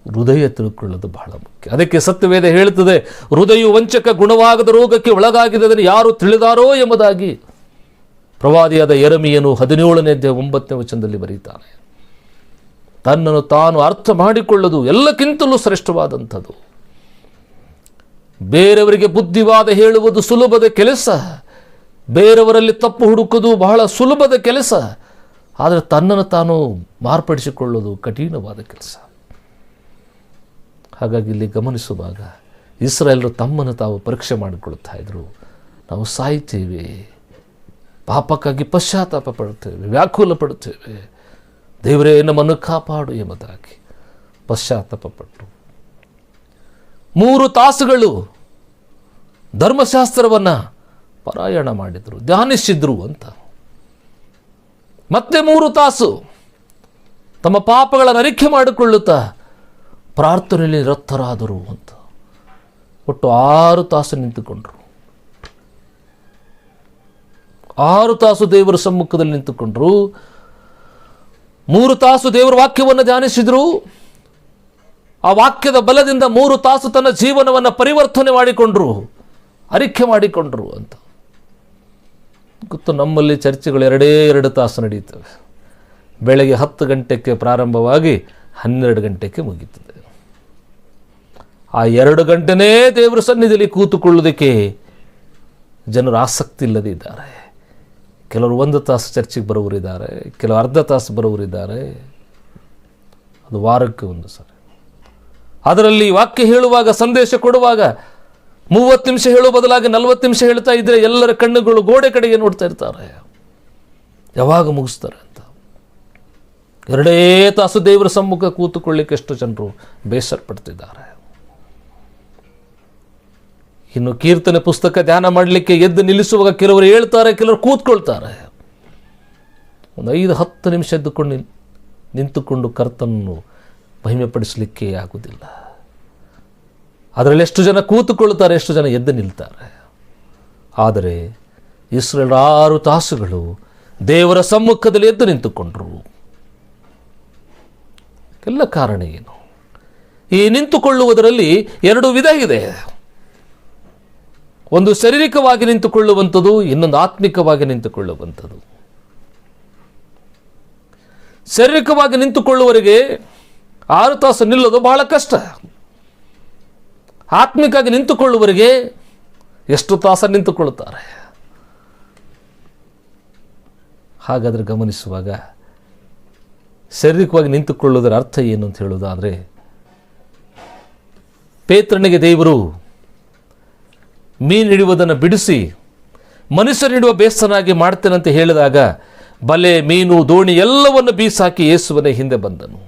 ಹೃದಯ ತಿಳ್ಕೊಳ್ಳೋದು ಬಹಳ ಮುಖ್ಯ. ಅದಕ್ಕೆ ಸತ್ಯವೇದ ಹೇಳುತ್ತದೆ, ಹೃದಯವು ವಂಚಕ ಗುಣವಾಗದ ರೋಗಕ್ಕೆ ಒಳಗಾಗಿದೆ, ಅದನ್ನು ಯಾರು ತಿಳಿದಾರೋ ಎಂಬುದಾಗಿ ಪ್ರವಾದಿಯಾದ ಯೆರೆಮೀಯನು 17ನೇ ಅಧ್ಯಾಯ 9ನೇ ವಚನದಲ್ಲಿ ಬರೀತಾನೆ. ತನ್ನನ್ನು ತಾನು ಅರ್ಥ ಮಾಡಿಕೊಳ್ಳೋದು ಎಲ್ಲಕ್ಕಿಂತಲೂ ಶ್ರೇಷ್ಠವಾದಂಥದ್ದು. ಬೇರೆಯವರಿಗೆ ಬುದ್ಧಿವಾದ ಹೇಳುವುದು ಸುಲಭದ ಕೆಲಸ, ಬೇರೆಯವರಲ್ಲಿ ತಪ್ಪು ಹುಡುಕೋದು ಬಹಳ ಸುಲಭದ ಕೆಲಸ. ಆದರೆ ತನ್ನನ್ನು ತಾನು ಮಾರ್ಪಡಿಸಿಕೊಳ್ಳೋದು ಕಠಿಣವಾದ ಕೆಲಸ. ಹಾಗಾಗಿ ಇಲ್ಲಿ ಗಮನಿಸುವಾಗ ಇಸ್ರಾಯೇಲರು ತಮ್ಮನ್ನು ತಾವು ಪರೀಕ್ಷೆ ಮಾಡಿಕೊಳ್ತಾ ಇದ್ರು. ನಾವು ಸಾಯ್ತೇವೆ, ಪಾಪಕ್ಕಾಗಿ ಪಶ್ಚಾತ್ತಾಪ ಪಡುತ್ತೇವೆ, ವ್ಯಾಕುಲ ಪಡುತ್ತೇವೆ, ದೇವರೇ ನಮ್ಮನ್ನು ಕಾಪಾಡು ಎಂಬುದಾಗಿ ಪಶ್ಚಾತ್ತಾಪ ಪಟ್ಟರು. 3 ತಾಸುಗಳು ಧರ್ಮಶಾಸ್ತ್ರವನ್ನು ಪಾರಾಯಣ ಮಾಡಿದರು, ಧ್ಯಾನಿಸಿದ್ರು ಅಂತ. ಮತ್ತೆ 3 ತಾಸು ತಮ್ಮ ಪಾಪಗಳನ್ನು ಅರಿಕೆ ಮಾಡಿಕೊಳ್ಳುತ್ತಾ ಪ್ರಾರ್ಥನೆಯಲ್ಲಿ ರಥರಾದರು ಅಂತ. ಒಟ್ಟು 6 ತಾಸು ನಿಂತುಕೊಂಡ್ರು. 6 ತಾಸು ದೇವರ ಸಮ್ಮುಖದಲ್ಲಿ ನಿಂತುಕೊಂಡ್ರು. 3 ತಾಸು ದೇವರ ವಾಕ್ಯವನ್ನು ಧ್ಯಾನಿಸಿದ್ರು. ಆ ವಾಕ್ಯದ ಬಲದಿಂದ 3 ತಾಸು ತನ್ನ ಜೀವನವನ್ನು ಪರಿವರ್ತನೆ ಮಾಡಿಕೊಂಡ್ರು, ಅರಿಕೆ ಮಾಡಿಕೊಂಡ್ರು ಅಂತ. ಗೊತ್ತು, ನಮ್ಮಲ್ಲಿ ಚರ್ಚೆಗಳು 2 ತಾಸು ನಡೆಯುತ್ತವೆ. ಬೆಳಗ್ಗೆ 10 ಗಂಟೆಗೆ ಪ್ರಾರಂಭವಾಗಿ 12 ಗಂಟೆಗೆ ಮುಗೀತದೆ. ಆ 2 ಗಂಟೆನೇ ದೇವರ ಸನ್ನಿಧಿಯಲ್ಲಿ ಕೂತುಕೊಳ್ಳುವುದಕ್ಕೆ ಜನರು ಆಸಕ್ತಿ ಇಲ್ಲದೆ ಇದ್ದಾರೆ. ಕೆಲವರು 1 ತಾಸು ಚರ್ಚೆಗೆ ಬರೋರಿದ್ದಾರೆ, ಕೆಲವರು ಅರ್ಧ ತಾಸು ಬರೋರಿದ್ದಾರೆ. ಅದು ವಾರಕ್ಕೆ 1 ಸಲ. ಅದರಲ್ಲಿ ವಾಕ್ಯ ಹೇಳುವಾಗ, ಸಂದೇಶ ಕೊಡುವಾಗ 30 ನಿಮಿಷ ಹೇಳುವ ಬದಲಾಗಿ 40 ನಿಮಿಷ ಹೇಳ್ತಾ ಇದ್ರೆ ಎಲ್ಲರ ಕಣ್ಣುಗಳು ಗೋಡೆ ಕಡೆಗೆ ನೋಡ್ತಾ ಇರ್ತಾರೆ, ಯಾವಾಗ ಮುಗಿಸ್ತಾರೆ ಅಂತ. 2 ತಾಸು ದೇವರ ಸಮ್ಮುಖ ಕೂತುಕೊಳ್ಳಿಕ್ಕೆ ಎಷ್ಟು ಜನರು ಬೇಸರ ಪಡ್ತಿದ್ದಾರೆ. ಇನ್ನು ಕೀರ್ತನೆ ಪುಸ್ತಕ ಧ್ಯಾನ ಮಾಡಲಿಕ್ಕೆ ಎದ್ದು ನಿಲ್ಲಿಸುವಾಗ ಕೆಲವರು ಹೇಳ್ತಾರೆ, ಕೆಲವರು ಕೂತ್ಕೊಳ್ತಾರೆ. ಒಂದು 5-10 ನಿಮಿಷ ಎದ್ದುಕೊಂಡು ನಿಂತುಕೊಂಡು ಕರ್ತನನ್ನು ಮಹಿಮೆಪಡಿಸಲಿಕ್ಕೆ ಆಗುವುದಿಲ್ಲ. ಅದರಲ್ಲಿ ಎಷ್ಟು ಜನ ಕೂತುಕೊಳ್ತಾರೆ, ಎಷ್ಟು ಜನ ಎದ್ದು ನಿಲ್ತಾರೆ. ಆದರೆ ಇಸ್ರಾಯೇಲ್ 6 ತಾಸುಗಳು ದೇವರ ಸಮ್ಮುಖದಲ್ಲಿ ಎದ್ದು ನಿಂತುಕೊಂಡ್ರು. ಎಲ್ಲ ಕಾರಣ ಏನು? ಈ ನಿಂತುಕೊಳ್ಳುವುದರಲ್ಲಿ 2 ವಿಧ ಇದೆ. ಒಂದು ಶಾರೀರಿಕವಾಗಿ ನಿಂತುಕೊಳ್ಳುವಂಥದ್ದು, ಇನ್ನೊಂದು ಆತ್ಮಿಕವಾಗಿ ನಿಂತುಕೊಳ್ಳುವಂಥದ್ದು. ಶಾರೀರಿಕವಾಗಿ ನಿಂತುಕೊಳ್ಳುವವರಿಗೆ 6 ತಾಸು ನಿಲ್ಲೋದು ಬಹಳ ಕಷ್ಟ. ಆತ್ಮಿಕವಾಗಿ ನಿಂತುಕೊಳ್ಳುವವರಿಗೆ ಎಷ್ಟು ತಾಸು ನಿಂತುಕೊಳ್ಳುತ್ತಾರೆ. ಹಾಗಾದರೆ ಗಮನಿಸುವಾಗ ಶಾರೀರಿಕವಾಗಿ ನಿಂತುಕೊಳ್ಳುವುದರ ಅರ್ಥ ಏನು ಅಂತ ಹೇಳುವುದಾದರೆ, ಪೇತ್ರನಿಗೆ ದೇವರು ಮೀನು ಹಿಡಿಯುವುದನ್ನು ಬಿಡಿಸಿ ಮನುಷ್ಯನಿಡುವ ಬೇಸನಾಗಿ ಮಾಡ್ತೇನಂತ ಹೇಳಿದಾಗ ಬಲೆ, ಮೀನು, ದೋಣಿ ಎಲ್ಲವನ್ನು ಬೀಸಾಕಿ ಯೇಸುವನೇ ಹಿಂದೆ ಬಂದನು.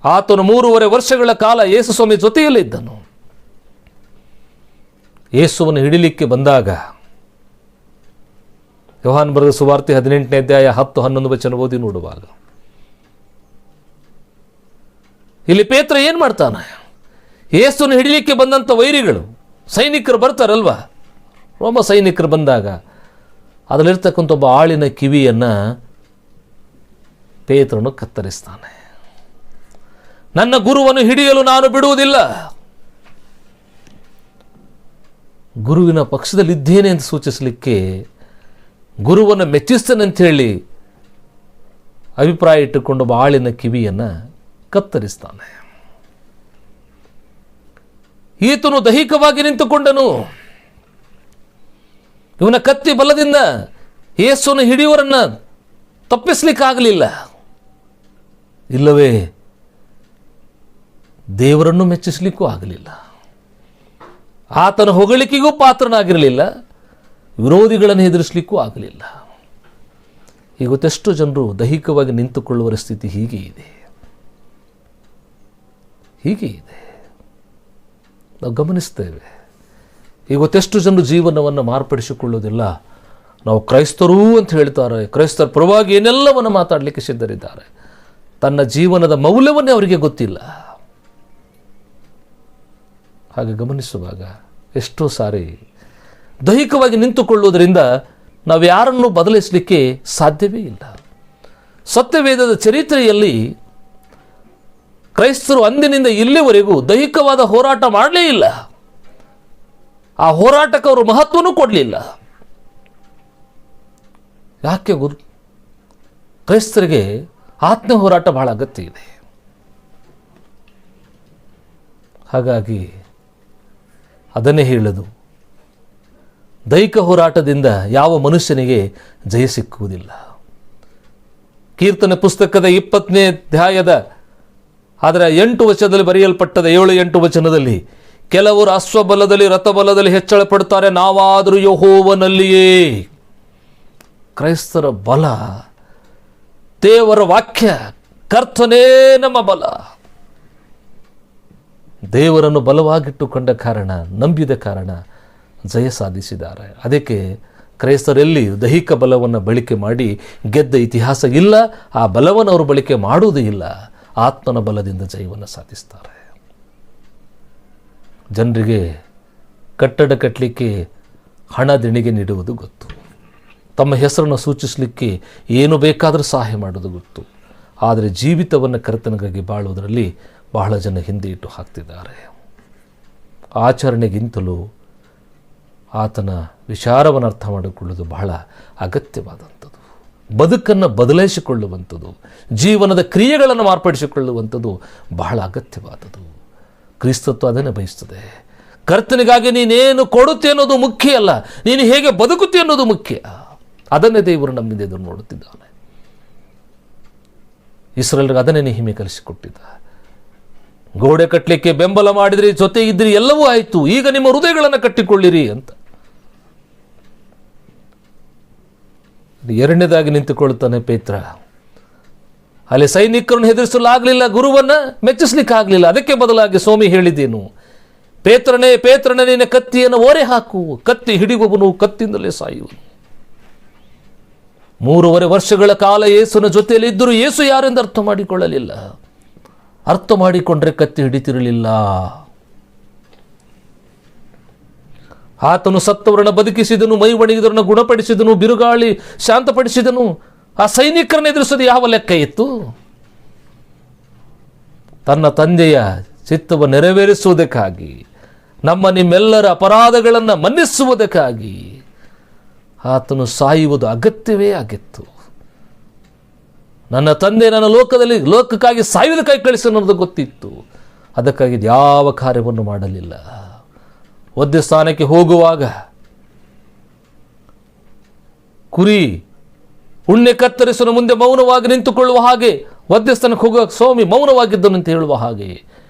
ಆತನು 3.5 ವರ್ಷಗಳ ಕಾಲ ಯೇಸು ಸ್ವಾಮಿ ಜೊತೆಯಲ್ಲೇ ಇದ್ದನು. ಯೇಸುವನ್ನು ಹಿಡಿಲಿಕ್ಕೆ ಬಂದಾಗ ಯೋಹಾನ್ ಬರೆದ ಸುವಾರ್ತೆ 18ನೇ ಅಧ್ಯಾಯ 10-11 ವಚನ ಓದಿ ನೋಡುವಾಗ ಇಲ್ಲಿ ಪೇತ್ರ ಏನು ಮಾಡ್ತಾನೆ? ಯೇಸುವನ್ನು ಹಿಡಿಲಿಕ್ಕೆ ಬಂದಂಥ ವೈರಿಗಳು ಸೈನಿಕರು ಬರ್ತಾರಲ್ವಾ, ರೋಮ ಸೈನಿಕರು ಬಂದಾಗ ಅದರಲ್ಲಿರ್ತಕ್ಕಂಥ ಒಬ್ಬ ಆಳಿನ ಕಿವಿಯನ್ನು ಪೇತ್ರನು ಕತ್ತರಿಸ್ತಾನೆ. ನನ್ನ ಗುರುವನ್ನು ಹಿಡಿಯಲು ನಾನು ಬಿಡುವುದಿಲ್ಲ. ಗುರುವಿನ ಪಕ್ಷದಲ್ಲಿದ್ದೇನೆ ಅಂತ ಸೂಚಿಸಲಿಕ್ಕೆ, ಗುರುವನ್ನು ಮೆಚ್ಚಿಸ್ತೇನೆ ಅಂತ ಹೇಳಿ ಅಭಿಪ್ರಾಯ ಇಟ್ಟುಕೊಂಡು ಒಬ್ಬ ಆಳಿನ ಕಿವಿಯನ್ನು ಕತ್ತರಿಸ್ತಾನೆ. ಈತನು ದೈಹಿಕವಾಗಿ ನಿಂತುಕೊಂಡನು. ಇವನ ಕತ್ತಿ ಬಲದಿಂದ ಯೇಸುವನ್ನು ಹಿಡಿಯುವರನ್ನು ತಪ್ಪಿಸ್ಲಿಕ್ಕಾಗಲಿಲ್ಲ. ಇಲ್ಲವೇ ದೇವರನ್ನು ಮೆಚ್ಚಿಸಲಿಕ್ಕೂ ಆಗಲಿಲ್ಲ. ಆತನ ಹೊಗಳಿಕೆಗೂ ಪಾತ್ರನಾಗಿರಲಿಲ್ಲ, ವಿರೋಧಿಗಳನ್ನು ಎದುರಿಸಲಿಕ್ಕೂ ಆಗಲಿಲ್ಲ. ಇವತ್ತೆಷ್ಟು ಜನರು ದೈಹಿಕವಾಗಿ ನಿಂತುಕೊಳ್ಳುವ ಸ್ಥಿತಿ ಹೀಗೆ ಇದೆ. ನಾವು ಗಮನಿಸ್ತೇವೆ. ಇವತ್ತೆಷ್ಟು ಜನರು ಜೀವನವನ್ನು ಮಾರ್ಪಡಿಸಿಕೊಳ್ಳೋದಿಲ್ಲ. ನಾವು ಕ್ರೈಸ್ತರು ಅಂತ ಹೇಳ್ತಾರೆ, ಕ್ರೈಸ್ತರ ಪರವಾಗಿ ಏನೆಲ್ಲವನ್ನು ಮಾತಾಡಲಿಕ್ಕೆ ಸಿದ್ಧರಿದ್ದಾರೆ. ತನ್ನ ಜೀವನದ ಮೌಲ್ಯವನ್ನೇ ಅವರಿಗೆ ಗೊತ್ತಿಲ್ಲ. ಹಾಗೆ ಗಮನಿಸುವಾಗ ಎಷ್ಟೋ ಸಾರಿ ದೈಹಿಕವಾಗಿ ನಿಂತುಕೊಳ್ಳುವುದರಿಂದ ನಾವು ಯಾರನ್ನು ಬದಲಿಸಲಿಕ್ಕೆ ಸಾಧ್ಯವೇ ಇಲ್ಲ. ಸತ್ಯವೇದದ ಚರಿತ್ರೆಯಲ್ಲಿ ಕ್ರೈಸ್ತರು ಅಂದಿನಿಂದ ಇಲ್ಲಿವರೆಗೂ ದೈಹಿಕವಾದ ಹೋರಾಟ ಮಾಡಲೇ ಇಲ್ಲ. ಆ ಹೋರಾಟಕ್ಕೆ ಅವರು ಮಹತ್ವನೂ ಕೊಡಲಿಲ್ಲ. ಯಾಕೆ ಕ್ರೈಸ್ತರಿಗೆ ಆತ್ಮ ಹೋರಾಟ ಬಹಳ ಅಗತ್ಯ ಇದೆ. ಹಾಗಾಗಿ ಅದನ್ನೇ ಹೇಳೋದು, ದೈಹಿಕ ಹೋರಾಟದಿಂದ ಯಾವ ಮನುಷ್ಯನಿಗೆ ಜಯ ಸಿಕ್ಕುವುದಿಲ್ಲ. ಕೀರ್ತನೆ ಪುಸ್ತಕದ 20ನೇ ಅಧ್ಯಾಯದ ಅದರ 8 ವಚನದಲ್ಲಿ ಬರೆಯಲ್ಪಟ್ಟದ 7-8 ವಚನದಲ್ಲಿ, ಕೆಲವರು ಅಶ್ವಬಲದಲ್ಲಿ ರಥಬಲದಲ್ಲಿ ಹೆಚ್ಚಳ ಪಡ್ತಾರೆ, ನಾವಾದರೂ ಯೆಹೋವನಲ್ಲಿಯೇ. ಕ್ರೈಸ್ತರ ಬಲ ದೇವರ ವಾಕ್ಯ, ಕರ್ತನೇ ನಮ್ಮ ಬಲ. ದೇವರನ್ನು ಬಲವಾಗಿಟ್ಟುಕೊಂಡ ಕಾರಣ, ನಂಬಿದ ಕಾರಣ ಜಯ ಸಾಧಿಸಿದ್ದಾರೆ. ಅದಕ್ಕೆ ಕ್ರೈಸ್ತರೆಲ್ಲಿ ದೈಹಿಕ ಬಲವನ್ನು ಬಳಕೆ ಮಾಡಿ ಗೆದ್ದ ಇತಿಹಾಸ ಇಲ್ಲ. ಆ ಬಲವನ್ನು ಅವರು ಬಳಕೆ ಮಾಡುವುದೂ ಇಲ್ಲ. ಆತ್ಮನ ಬಲದಿಂದ ಜಯವನ್ನು ಸಾಧಿಸ್ತಾರೆ. ಜನರಿಗೆ ಕಟ್ಟಡ ಕಟ್ಟಲಿಕ್ಕೆ ಹಣ ದೇಣಿಗೆ ನೀಡುವುದು ಗೊತ್ತು. ತಮ್ಮ ಹೆಸರನ್ನು ಸೂಚಿಸಲಿಕ್ಕೆ ಏನು ಬೇಕಾದರೂ ಸಹಾಯ ಮಾಡೋದು ಗೊತ್ತು. ಆದರೆ ಜೀವಿತವನ್ನು ಕರ್ತನಿಗಾಗಿ ಬಾಳುವುದರಲ್ಲಿ ಬಹಳ ಜನ ಹಿಂದೆ ಇಟ್ಟು ಹಾಕ್ತಿದ್ದಾರೆ. ಆಚರಣೆಗಿಂತಲೂ ಆತನ ವಿಚಾರವನ್ನು ಅರ್ಥ ಮಾಡಿಕೊಳ್ಳುವುದು ಬಹಳ ಅಗತ್ಯವಾದಂಥದ್ದು. ಬದುಕನ್ನು ಬದಲಾಯಿಸಿಕೊಳ್ಳುವಂಥದ್ದು, ಜೀವನದ ಕ್ರಿಯೆಗಳನ್ನು ಮಾರ್ಪಡಿಸಿಕೊಳ್ಳುವಂಥದ್ದು ಬಹಳ ಅಗತ್ಯವಾದದ್ದು. ಕ್ರಿಸ್ತತ್ವ ಅದನ್ನೇ ಬಯಸ್ತದೆ. ಕರ್ತನಿಗಾಗಿ ನೀನೇನು ಕೊಡುತ್ತೆ ಅನ್ನೋದು ಮುಖ್ಯ ಅಲ್ಲ, ನೀನು ಹೇಗೆ ಬದುಕುತ್ತೆ ಅನ್ನೋದು ಮುಖ್ಯ. ಅದನ್ನೇ ದೇವರು ನಮ್ಮಿಂದ ಎದುರು ನೋಡುತ್ತಿದ್ದಾನೆ. ಇಸ್ರಾಯೇಲ್ರಿಗೆ ಅದನ್ನೇ ನೆಹೆಮೀಯ ಕಲಿಸಿಕೊಟ್ಟಿದ್ದ. ಗೋಡೆ ಕಟ್ಟಲಿಕ್ಕೆ ಬೆಂಬಲ ಮಾಡಿದ್ರಿ, ಜೊತೆ ಇದ್ರಿ, ಎಲ್ಲವೂ ಆಯಿತು, ಈಗ ನಿಮ್ಮ ಹೃದಯಗಳನ್ನು ಕಟ್ಟಿಕೊಳ್ಳಿರಿ ಅಂತ. ಎರಡನೇದಾಗಿ ನಿಂತುಕೊಳ್ಳುತ್ತಾನೆ ಪೇತ್ರ. ಅಲ್ಲಿ ಸೈನಿಕರನ್ನು ಹೆದರಿಸಲಾಗಲಿಲ್ಲ, ಗುರುವನ್ನು ಮೆಚ್ಚಿಸ್ಲಿಕ್ಕಾಗಲಿಲ್ಲ. ಅದಕ್ಕೆ ಬದಲಾಗಿ ಸ್ವಾಮಿ ಹೇಳಿದ್ದೇನು, ಪೇತ್ರನೇ ಪೇತ್ರನೇ ನಿನ್ನ ಕತ್ತಿಯನ್ನು ಓರೆ ಹಾಕು, ಕತ್ತಿ ಹಿಡಿಯುವವನು ಕತ್ತಿಯಿಂದಲೇ ಸಾಯುವನು. 3.5 ವರ್ಷಗಳ ಕಾಲ ಯೇಸುವಿನ ಜೊತೆಯಲ್ಲಿ ಇದ್ದರೂ ಯೇಸು ಯಾರೆಂದು ಅರ್ಥ ಮಾಡಿಕೊಳ್ಳಲಿಲ್ಲ. ಅರ್ಥ ಮಾಡಿಕೊಂಡ್ರೆ ಕತ್ತಿ ಹಿಡಿತಿರಲಿಲ್ಲ. ಆತನು ಸತ್ತವರನ್ನು ಬದುಕಿಸಿದನು, ಮೈ ಒಣಗಿದವರನ್ನು ಗುಣಪಡಿಸಿದನು, ಬಿರುಗಾಳಿ ಶಾಂತಪಡಿಸಿದನು. ಆ ಸೈನಿಕರನ್ನು ಎದುರಿಸೋದು ಯಾವ ಲೆಕ್ಕ ಇತ್ತು? ತನ್ನ ತಂದೆಯ ಚಿತ್ತವನ್ನು ನೆರವೇರಿಸುವುದಕ್ಕಾಗಿ, ನಿಮ್ಮೆಲ್ಲರ ಅಪರಾಧಗಳನ್ನು ಮನ್ನಿಸುವುದಕ್ಕಾಗಿ ಆತನು ಸಾಯುವುದು ಅಗತ್ಯವೇ ಆಗಿತ್ತು. ನನ್ನ ತಂದೆ ನನ್ನ ಲೋಕಕ್ಕಾಗಿ ಸಾಯುವುದಕ್ಕಾಗಿ ಕಳಿಸಿ ಅನ್ನೋದು ಗೊತ್ತಿತ್ತು. ಅದಕ್ಕಾಗಿ ಯಾವ ಕಾರ್ಯವನ್ನು ಮಾಡಲಿಲ್ಲ. ವಧ್ಯ ಸ್ಥಾನಕ್ಕೆ ಹೋಗುವಾಗ ಕುರಿ ಉಣ್ಣೆ ಕತ್ತರಿಸಲು ಮುಂದೆ ಮೌನವಾಗಿ ನಿಂತುಕೊಳ್ಳುವ ಹಾಗೆ, ವಧ್ಯಸ್ಥಾನಕ್ಕೆ ಹೋಗುವಾಗ ಸ್ವಾಮಿ ಮೌನವಾಗಿದ್ದನು ಅಂತ ಹೇಳುವ ಹಾಗೆ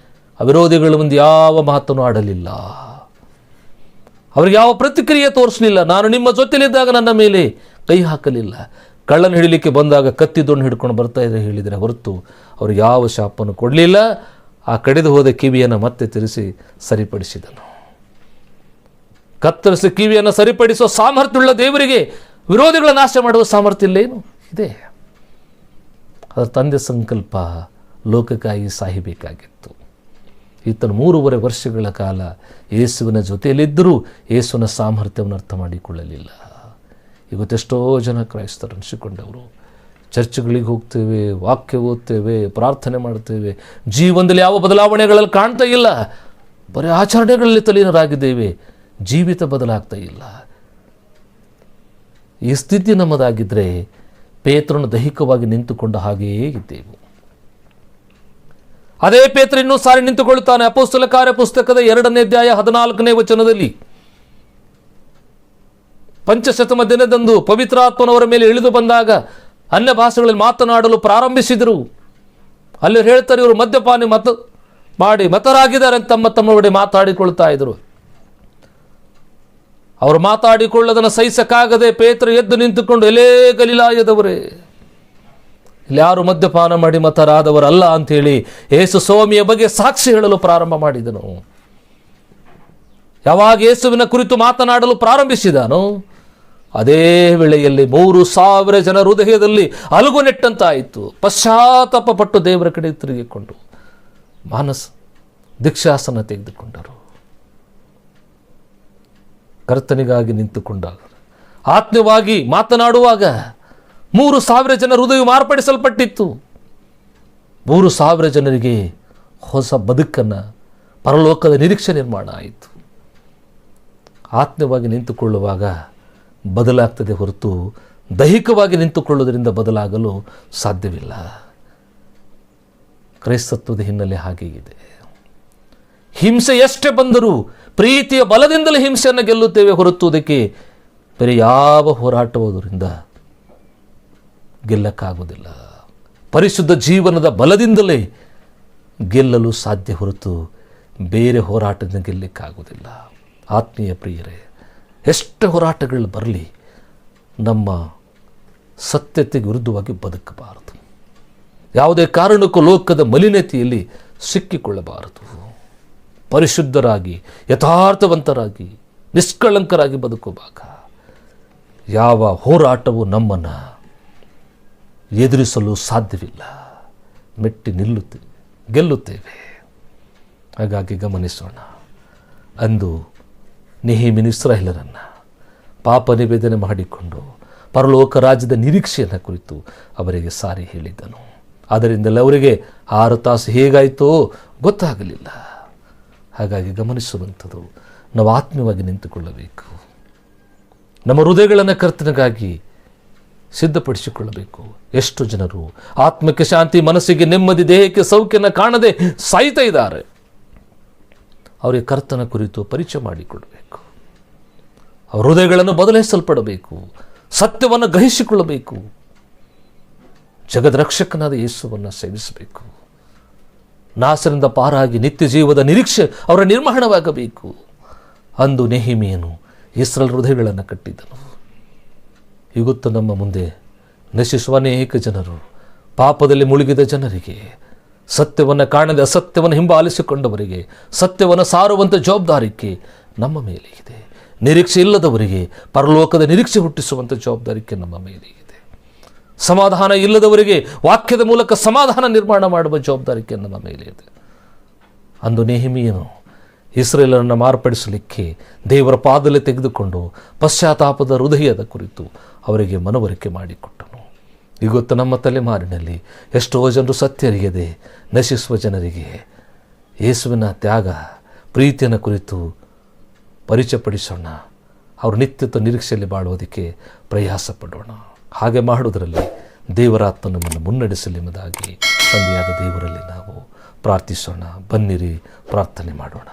ಅವಿರೋಧಿಗಳ ಮುಂದೆ ಯಾವ ಮಾತನ್ನು ಆಡಲಿಲ್ಲ. ಅವರಿಗೆ ಯಾವ ಪ್ರತಿಕ್ರಿಯೆ ತೋರಿಸಲಿಲ್ಲ. ನಾನು ನಿಮ್ಮ ಜೊತೆಲಿದ್ದಾಗ ನನ್ನ ಮೇಲೆ ಕೈ ಹಾಕಲಿಲ್ಲ. ಕಳ್ಳನ ಹಿಡಿಲಿಕ್ಕೆ ಬಂದಾಗ ಕತ್ತಿದ್ದೊಂಡು ಹಿಡ್ಕೊಂಡು ಬರ್ತಾ ಇದ್ರೆ ಹೇಳಿದರೆ ಹೊರತು ಅವ್ರಿಗೆ ಯಾವ ಶಾಪನ್ನು ಕೊಡಲಿಲ್ಲ. ಆ ಕಡಿದು ಹೋದ ಕಿವಿಯನ್ನು ಮತ್ತೆ ತಿರುಗಿಸಿ ಸರಿಪಡಿಸಿದನು. ಕತ್ತರಿಸಿ ಕಿವಿಯನ್ನು ಸರಿಪಡಿಸುವ ಸಾಮರ್ಥ್ಯವುಳ್ಳ ದೇವರಿಗೆ ವಿರೋಧಿಗಳ ನಾಶ ಮಾಡುವ ಸಾಮರ್ಥ್ಯ ಇಲ್ಲೇನು ಇದೆ? ಅದರ ತಂದೆ ಸಂಕಲ್ಪ ಲೋಕಕ್ಕಾಗಿ ಸಾಯಬೇಕಾಗಿತ್ತು. ಈತನು 3.5 ವರ್ಷಗಳ ಕಾಲ ಯೇಸುವಿನ ಜೊತೆಯಲ್ಲಿದ್ದರೂ ಯೇಸುವಿನ ಸಾಮರ್ಥ್ಯವನ್ನು ಅರ್ಥ ಮಾಡಿಕೊಳ್ಳಲಿಲ್ಲ. ಇವತ್ತೆಷ್ಟೋ ಜನ ಕ್ರೈಸ್ತರು ಅನಿಸಿಕೊಂಡವರು ಚರ್ಚ್ಗಳಿಗೆ ಹೋಗ್ತೇವೆ, ವಾಕ್ಯ ಓದ್ತೇವೆ, ಪ್ರಾರ್ಥನೆ ಮಾಡ್ತೇವೆ, ಜೀವನದಲ್ಲಿ ಯಾವ ಬದಲಾವಣೆಗಳಲ್ಲಿ ಕಾಣ್ತಾ ಇಲ್ಲ. ಬರೀ ಆಚರಣೆಗಳಲ್ಲಿ ತಲೀನರಾಗಿದ್ದೇವೆ, ಜೀವಿತ ಬದಲಾಗ್ತಾ ಇಲ್ಲ. ಈ ಸ್ಥಿತಿ ನಮ್ಮದಾಗಿದ್ದರೆ ಪೇತ್ರನು ದೈಹಿಕವಾಗಿ ನಿಂತುಕೊಂಡ ಹಾಗೆಯೇ ಇದ್ದೆವು. ಅದೇ ಪೇತ್ರ ಇನ್ನೂ ಸಾರಿ ನಿಂತುಕೊಳ್ಳುತ್ತಾನೆ. ಅಪೊಸ್ತಲ ಕಾರ್ಯ ಪುಸ್ತಕದ 2ನೇ ಅಧ್ಯಾಯ 14ನೇ ವಚನದಲ್ಲಿ, ಪಂಚಶತಮ ದಿನದಂದು ಪವಿತ್ರಾತ್ಮನವರ ಮೇಲೆ ಇಳಿದು ಬಂದಾಗ ಅನ್ಯ ಭಾಷೆಗಳಲ್ಲಿ ಮಾತನಾಡಲು ಪ್ರಾರಂಭಿಸಿದರು. ಅಲ್ಲಿ ಹೇಳ್ತಾರೆ, ಇವರು ಮದ್ಯಪಾನಿ ಮಾಡಿ ಮತರಾಗಿದ್ದಾರೆ ಅಂತ ತಮ್ಮೊಡೆ ಮಾತಾಡಿಕೊಳ್ತಾ ಇದ್ರು. ಅವರು ಮಾತಾಡಿಕೊಳ್ಳೋದನ್ನು ಸಹಿಸಕ್ಕಾಗದೆ ಪೇತ್ರ ಎದ್ದು ನಿಂತುಕೊಂಡು, ಎಲೇ ಗಲಿಲಾಯದವರೇ, ಇಲ್ಲಿ ಯಾರು ಮದ್ಯಪಾನ ಮಾಡಿ ಮತರಾದವರಲ್ಲ ಅಂಥೇಳಿ ಯೇಸು ಸ್ವಾಮಿಯ ಬಗ್ಗೆ ಸಾಕ್ಷಿ ಹೇಳಲು ಪ್ರಾರಂಭ ಮಾಡಿದನು. ಯಾವಾಗ ಯೇಸುವಿನ ಕುರಿತು ಮಾತನಾಡಲು ಪ್ರಾರಂಭಿಸಿದನು, ಅದೇ ವೇಳೆಯಲ್ಲಿ 3,000 ಜನ ಹೃದಯದಲ್ಲಿ ಅಲುಗು ನೆಟ್ಟಂತಾಯಿತು. ಪಶ್ಚಾತ್ತಾಪ ಪಟ್ಟು ದೇವರ ಕಡೆ ತಿರುಗಿಕೊಂಡು ದೀಕ್ಷಾಸನ ತೆಗೆದುಕೊಂಡರು. ಕರ್ತನಿಗಾಗಿ ನಿಂತುಕೊಂಡಾಗ ಆತ್ಮೀಯವಾಗಿ ಮಾತನಾಡುವಾಗ 3,000 ಜನ ಹೃದಯ ಮಾರ್ಪಡಿಸಲ್ಪಟ್ಟಿತ್ತು. 3,000 ಜನರಿಗೆ ಹೊಸ ಬದುಕನ್ನು, ಪರಲೋಕದ ನಿರೀಕ್ಷೆ ನಿರ್ಮಾಣ ಆಯಿತು. ಆತ್ಮೀಯವಾಗಿ ನಿಂತುಕೊಳ್ಳುವಾಗ ಬದಲಾಗ್ತದೆ ಹೊರತು ದೈಹಿಕವಾಗಿ ನಿಂತುಕೊಳ್ಳುವುದರಿಂದ ಬದಲಾಗಲು ಸಾಧ್ಯವಿಲ್ಲ. ಕ್ರೈಸ್ತತ್ವದ ಹಿನ್ನೆಲೆ ಹಾಗೆ ಇದೆ. ಹಿಂಸೆ ಎಷ್ಟೇ ಬಂದರೂ ಪ್ರೀತಿಯ ಬಲದಿಂದಲೇ ಹಿಂಸೆಯನ್ನು ಗೆಲ್ಲುತ್ತೇವೆ ಹೊರತು ಅದಕ್ಕೆ ಬೇರೆ ಯಾವ ಹೋರಾಟವುದರಿಂದ ಗೆಲ್ಲಕ್ಕಾಗುವುದಿಲ್ಲ. ಪರಿಶುದ್ಧ ಜೀವನದ ಬಲದಿಂದಲೇ ಗೆಲ್ಲಲು ಸಾಧ್ಯ ಹೊರತು ಬೇರೆ ಹೋರಾಟದಿಂದ ಗೆಲ್ಲಕ್ಕಾಗುವುದಿಲ್ಲ. ಆತ್ಮೀಯ ಪ್ರಿಯರೇ, ಎಷ್ಟು ಹೋರಾಟಗಳು ಬರಲಿ, ನಮ್ಮ ಸತ್ಯತೆಗೆ ವಿರುದ್ಧವಾಗಿ ಬದುಕಬಾರದು. ಯಾವುದೇ ಕಾರಣಕ್ಕೂ ಲೋಕದ ಮಲಿನತೆಯಲ್ಲಿ ಸಿಕ್ಕಿಕೊಳ್ಳಬಾರದು. ಪರಿಶುದ್ಧರಾಗಿ, ಯಥಾರ್ಥವಂತರಾಗಿ, ನಿಷ್ಕಳಂಕರಾಗಿ ಬದುಕುವಾಗ ಯಾವ ಹೋರಾಟವು ನಮ್ಮನ್ನು ಎದುರಿಸಲು ಸಾಧ್ಯವಿಲ್ಲ. ಮೆಟ್ಟಿ ಗೆಲ್ಲುತ್ತೇವೆ. ಹಾಗಾಗಿ ಗಮನಿಸೋಣ. ಅಂದು ನೆಹೆಮೀಯನು ಇಸ್ರಾಯೇಲರನ್ನು ಪಾಪ ನಿವೇದನೆ ಮಾಡಿಕೊಂಡು ಪರಲೋಕ ರಾಜ್ಯದ ನಿರೀಕ್ಷೆಯನ್ನು ಕುರಿತು ಅವರಿಗೆ ಸಾರಿ ಹೇಳಿದ್ದನು. ಅದರಿಂದಲೇ ಅವರಿಗೆ 6 ತಾಸು ಹೇಗಾಯಿತೋ ಗೊತ್ತಾಗಲಿಲ್ಲ. ಹಾಗಾಗಿ ಗಮನಿಸುವಂಥದ್ದು, ನಾವು ಆತ್ಮೀಯವಾಗಿ ನಿಂತುಕೊಳ್ಳಬೇಕು. ನಮ್ಮ ಹೃದಯಗಳನ್ನು ಕರ್ತನಿಗಾಗಿ ಸಿದ್ಧಪಡಿಸಿಕೊಳ್ಳಬೇಕು. ಎಷ್ಟು ಜನರು ಆತ್ಮಕ್ಕೆ ಶಾಂತಿ, ಮನಸ್ಸಿಗೆ ನೆಮ್ಮದಿ, ದೇಹಕ್ಕೆ ಸೌಖ್ಯನ ಕಾಣದೆ ಸಾಯ್ತಾ ಇದ್ದಾರೆ. ಅವರಿಗೆ ಕರ್ತನ ಕುರಿತು ಪರಿಚಯ ಮಾಡಿಕೊಡಬೇಕು. ಅವರ ಹೃದಯಗಳನ್ನು ಬದಲಾಯಿಸಲ್ಪಡಬೇಕು. ಸತ್ಯವನ್ನು ಗ್ರಹಿಸಿಕೊಳ್ಳಬೇಕು. ಜಗದ್ರಕ್ಷಕನಾದ ಯೇಸುವನ್ನು ಸೇವಿಸಬೇಕು. ನಾಸರಿಂದ ಪಾರಾಗಿ ನಿತ್ಯ ಜೀವದ ನಿರೀಕ್ಷೆ ಅವರ ನಿರ್ಮಾಣವಾಗಬೇಕು. ಅಂದು ನೆಹೆಮೀಯನು ಇಸ್ರಾಯೇಲ್ ಹೃದಯಗಳನ್ನು ಕಟ್ಟಿದ್ದನು. ಇವತ್ತು ನಮ್ಮ ಮುಂದೆ ನಶಿಸುವ ಅನೇಕ ಜನರು, ಪಾಪದಲ್ಲಿ ಮುಳುಗಿದ ಜನರಿಗೆ, ಸತ್ಯವನ್ನು ಕಾಣದೆ ಅಸತ್ಯವನ್ನು ಹಿಂಬಾಲಿಸಿಕೊಂಡವರಿಗೆ ಸತ್ಯವನ್ನು ಸಾರುವಂಥ ಜವಾಬ್ದಾರಿಕೆ ನಮ್ಮ ಮೇಲೆ ಇದೆ. ನಿರೀಕ್ಷೆ ಇಲ್ಲದವರಿಗೆ ಪರಲೋಕದ ನಿರೀಕ್ಷೆ ಹುಟ್ಟಿಸುವಂಥ ಜವಾಬ್ದಾರಿಕೆ ನಮ್ಮ ಮೇಲೆ ಇದೆ. ಸಮಾಧಾನ ಇಲ್ಲದವರಿಗೆ ವಾಕ್ಯದ ಮೂಲಕ ಸಮಾಧಾನ ನಿರ್ಮಾಣ ಮಾಡುವ ಜವಾಬ್ದಾರಿಕೆ ನಮ್ಮ ಮೇಲೆ ಇದೆ. ಅಂದು ನೆಹೆಮೀಯನು ಇಸ್ರಾಯೇಲರನ್ನು ಮಾರ್ಪಡಿಸಲಿಕ್ಕೆ ದೇವರ ಪಾದದಲ್ಲಿ ತೆಗೆದುಕೊಂಡು ಪಶ್ಚಾತ್ತಾಪದ ಹೃದಯದ ಕುರಿತು ಅವರಿಗೆ ಮನವರಿಕೆ ಮಾಡಿಕೊಟ್ಟನು. ಇವತ್ತು ನಮ್ಮ ತಲೆಮಾರಿನಲ್ಲಿ ಎಷ್ಟೋ ಜನರು ಸತ್ಯ ಅರಿಯದೆ ನಶಿಸುವ ಜನರಿಗೆ ಯೇಸುವಿನ ತ್ಯಾಗ, ಪ್ರೀತಿಯನ್ನು ಕುರಿತು ಪರಿಚಯಪಡಿಸೋಣ. ಅವರು ನಿತ್ಯತ್ವ ನಿರೀಕ್ಷೆಯಲ್ಲಿ ಬಾಳುವುದಕ್ಕೆ ಪ್ರಯಾಸ ಪಡೋಣ. ಹಾಗೆ ಮಾಡುವುದರಲ್ಲಿ ದೇವರಾತ್ಮ ನಮ್ಮನ್ನು ಮುನ್ನಡೆಸಲಿ ಎಂಬುದಾಗಿ ತಂದೆಯಾದ ದೇವರಲ್ಲಿ ನಾವು ಪ್ರಾರ್ಥಿಸೋಣ. ಬನ್ನಿರಿ, ಪ್ರಾರ್ಥನೆ ಮಾಡೋಣ.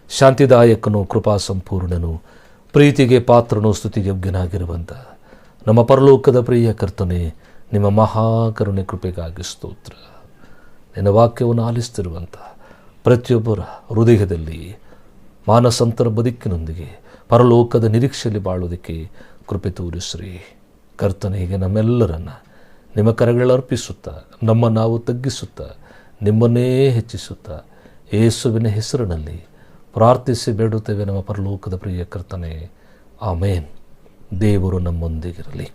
ಶಾಂತಿದಾಯಕನು, ಕೃಪಾ ಸಂಪೂರ್ಣನು, ಪ್ರೀತಿಗೆ ಪಾತ್ರನು, ಸ್ತುತಿಗೆ ಯೋಗ್ಯನಾಗಿರುವಂಥ ನಮ್ಮ ಪರಲೋಕದ ಪ್ರಿಯ ಕರ್ತನೇ, ನಿಮ್ಮ ಮಹಾಕರುಣೆ ಕೃಪೆಗಾಗಿ ಸ್ತೋತ್ರ. ನಿನ್ನ ವಾಕ್ಯವನ್ನು ಆಲಿಸ್ತಿರುವಂಥ ಪ್ರತಿಯೊಬ್ಬರ ಹೃದಯದಲ್ಲಿ ಮಾನಸಂತರ ಬದುಕಿನೊಂದಿಗೆ ಪರಲೋಕದ ನಿರೀಕ್ಷೆಯಲ್ಲಿ ಬಾಳುವುದಕ್ಕೆ ಕೃಪೆ ತೋರಿಸ್ರಿ. ಕರ್ತನೆ, ಹೀಗೆ ನಮ್ಮೆಲ್ಲರನ್ನು ನಿಮ್ಮ ಕರೆಗಳಲ್ಲಿ ಅರ್ಪಿಸುತ್ತಾ, ನಮ್ಮ ನಾವು ತಗ್ಗಿಸುತ್ತಾ, ನಿಮ್ಮನ್ನೇ ಹೆಚ್ಚಿಸುತ್ತಾ, ಯೇಸುವಿನ ಹೆಸರಿನಲ್ಲಿ ಪ್ರಾರ್ಥಿಸಿ ಬೇಡುತ್ತೇವೆ ನಮ್ಮ ಪರಲೋಕದ ಪ್ರಿಯ ಕರ್ತನೆ. ಆಮೇನ್. ದೇವರು ನಮ್ಮೊಂದಿಗಿರಲಿ.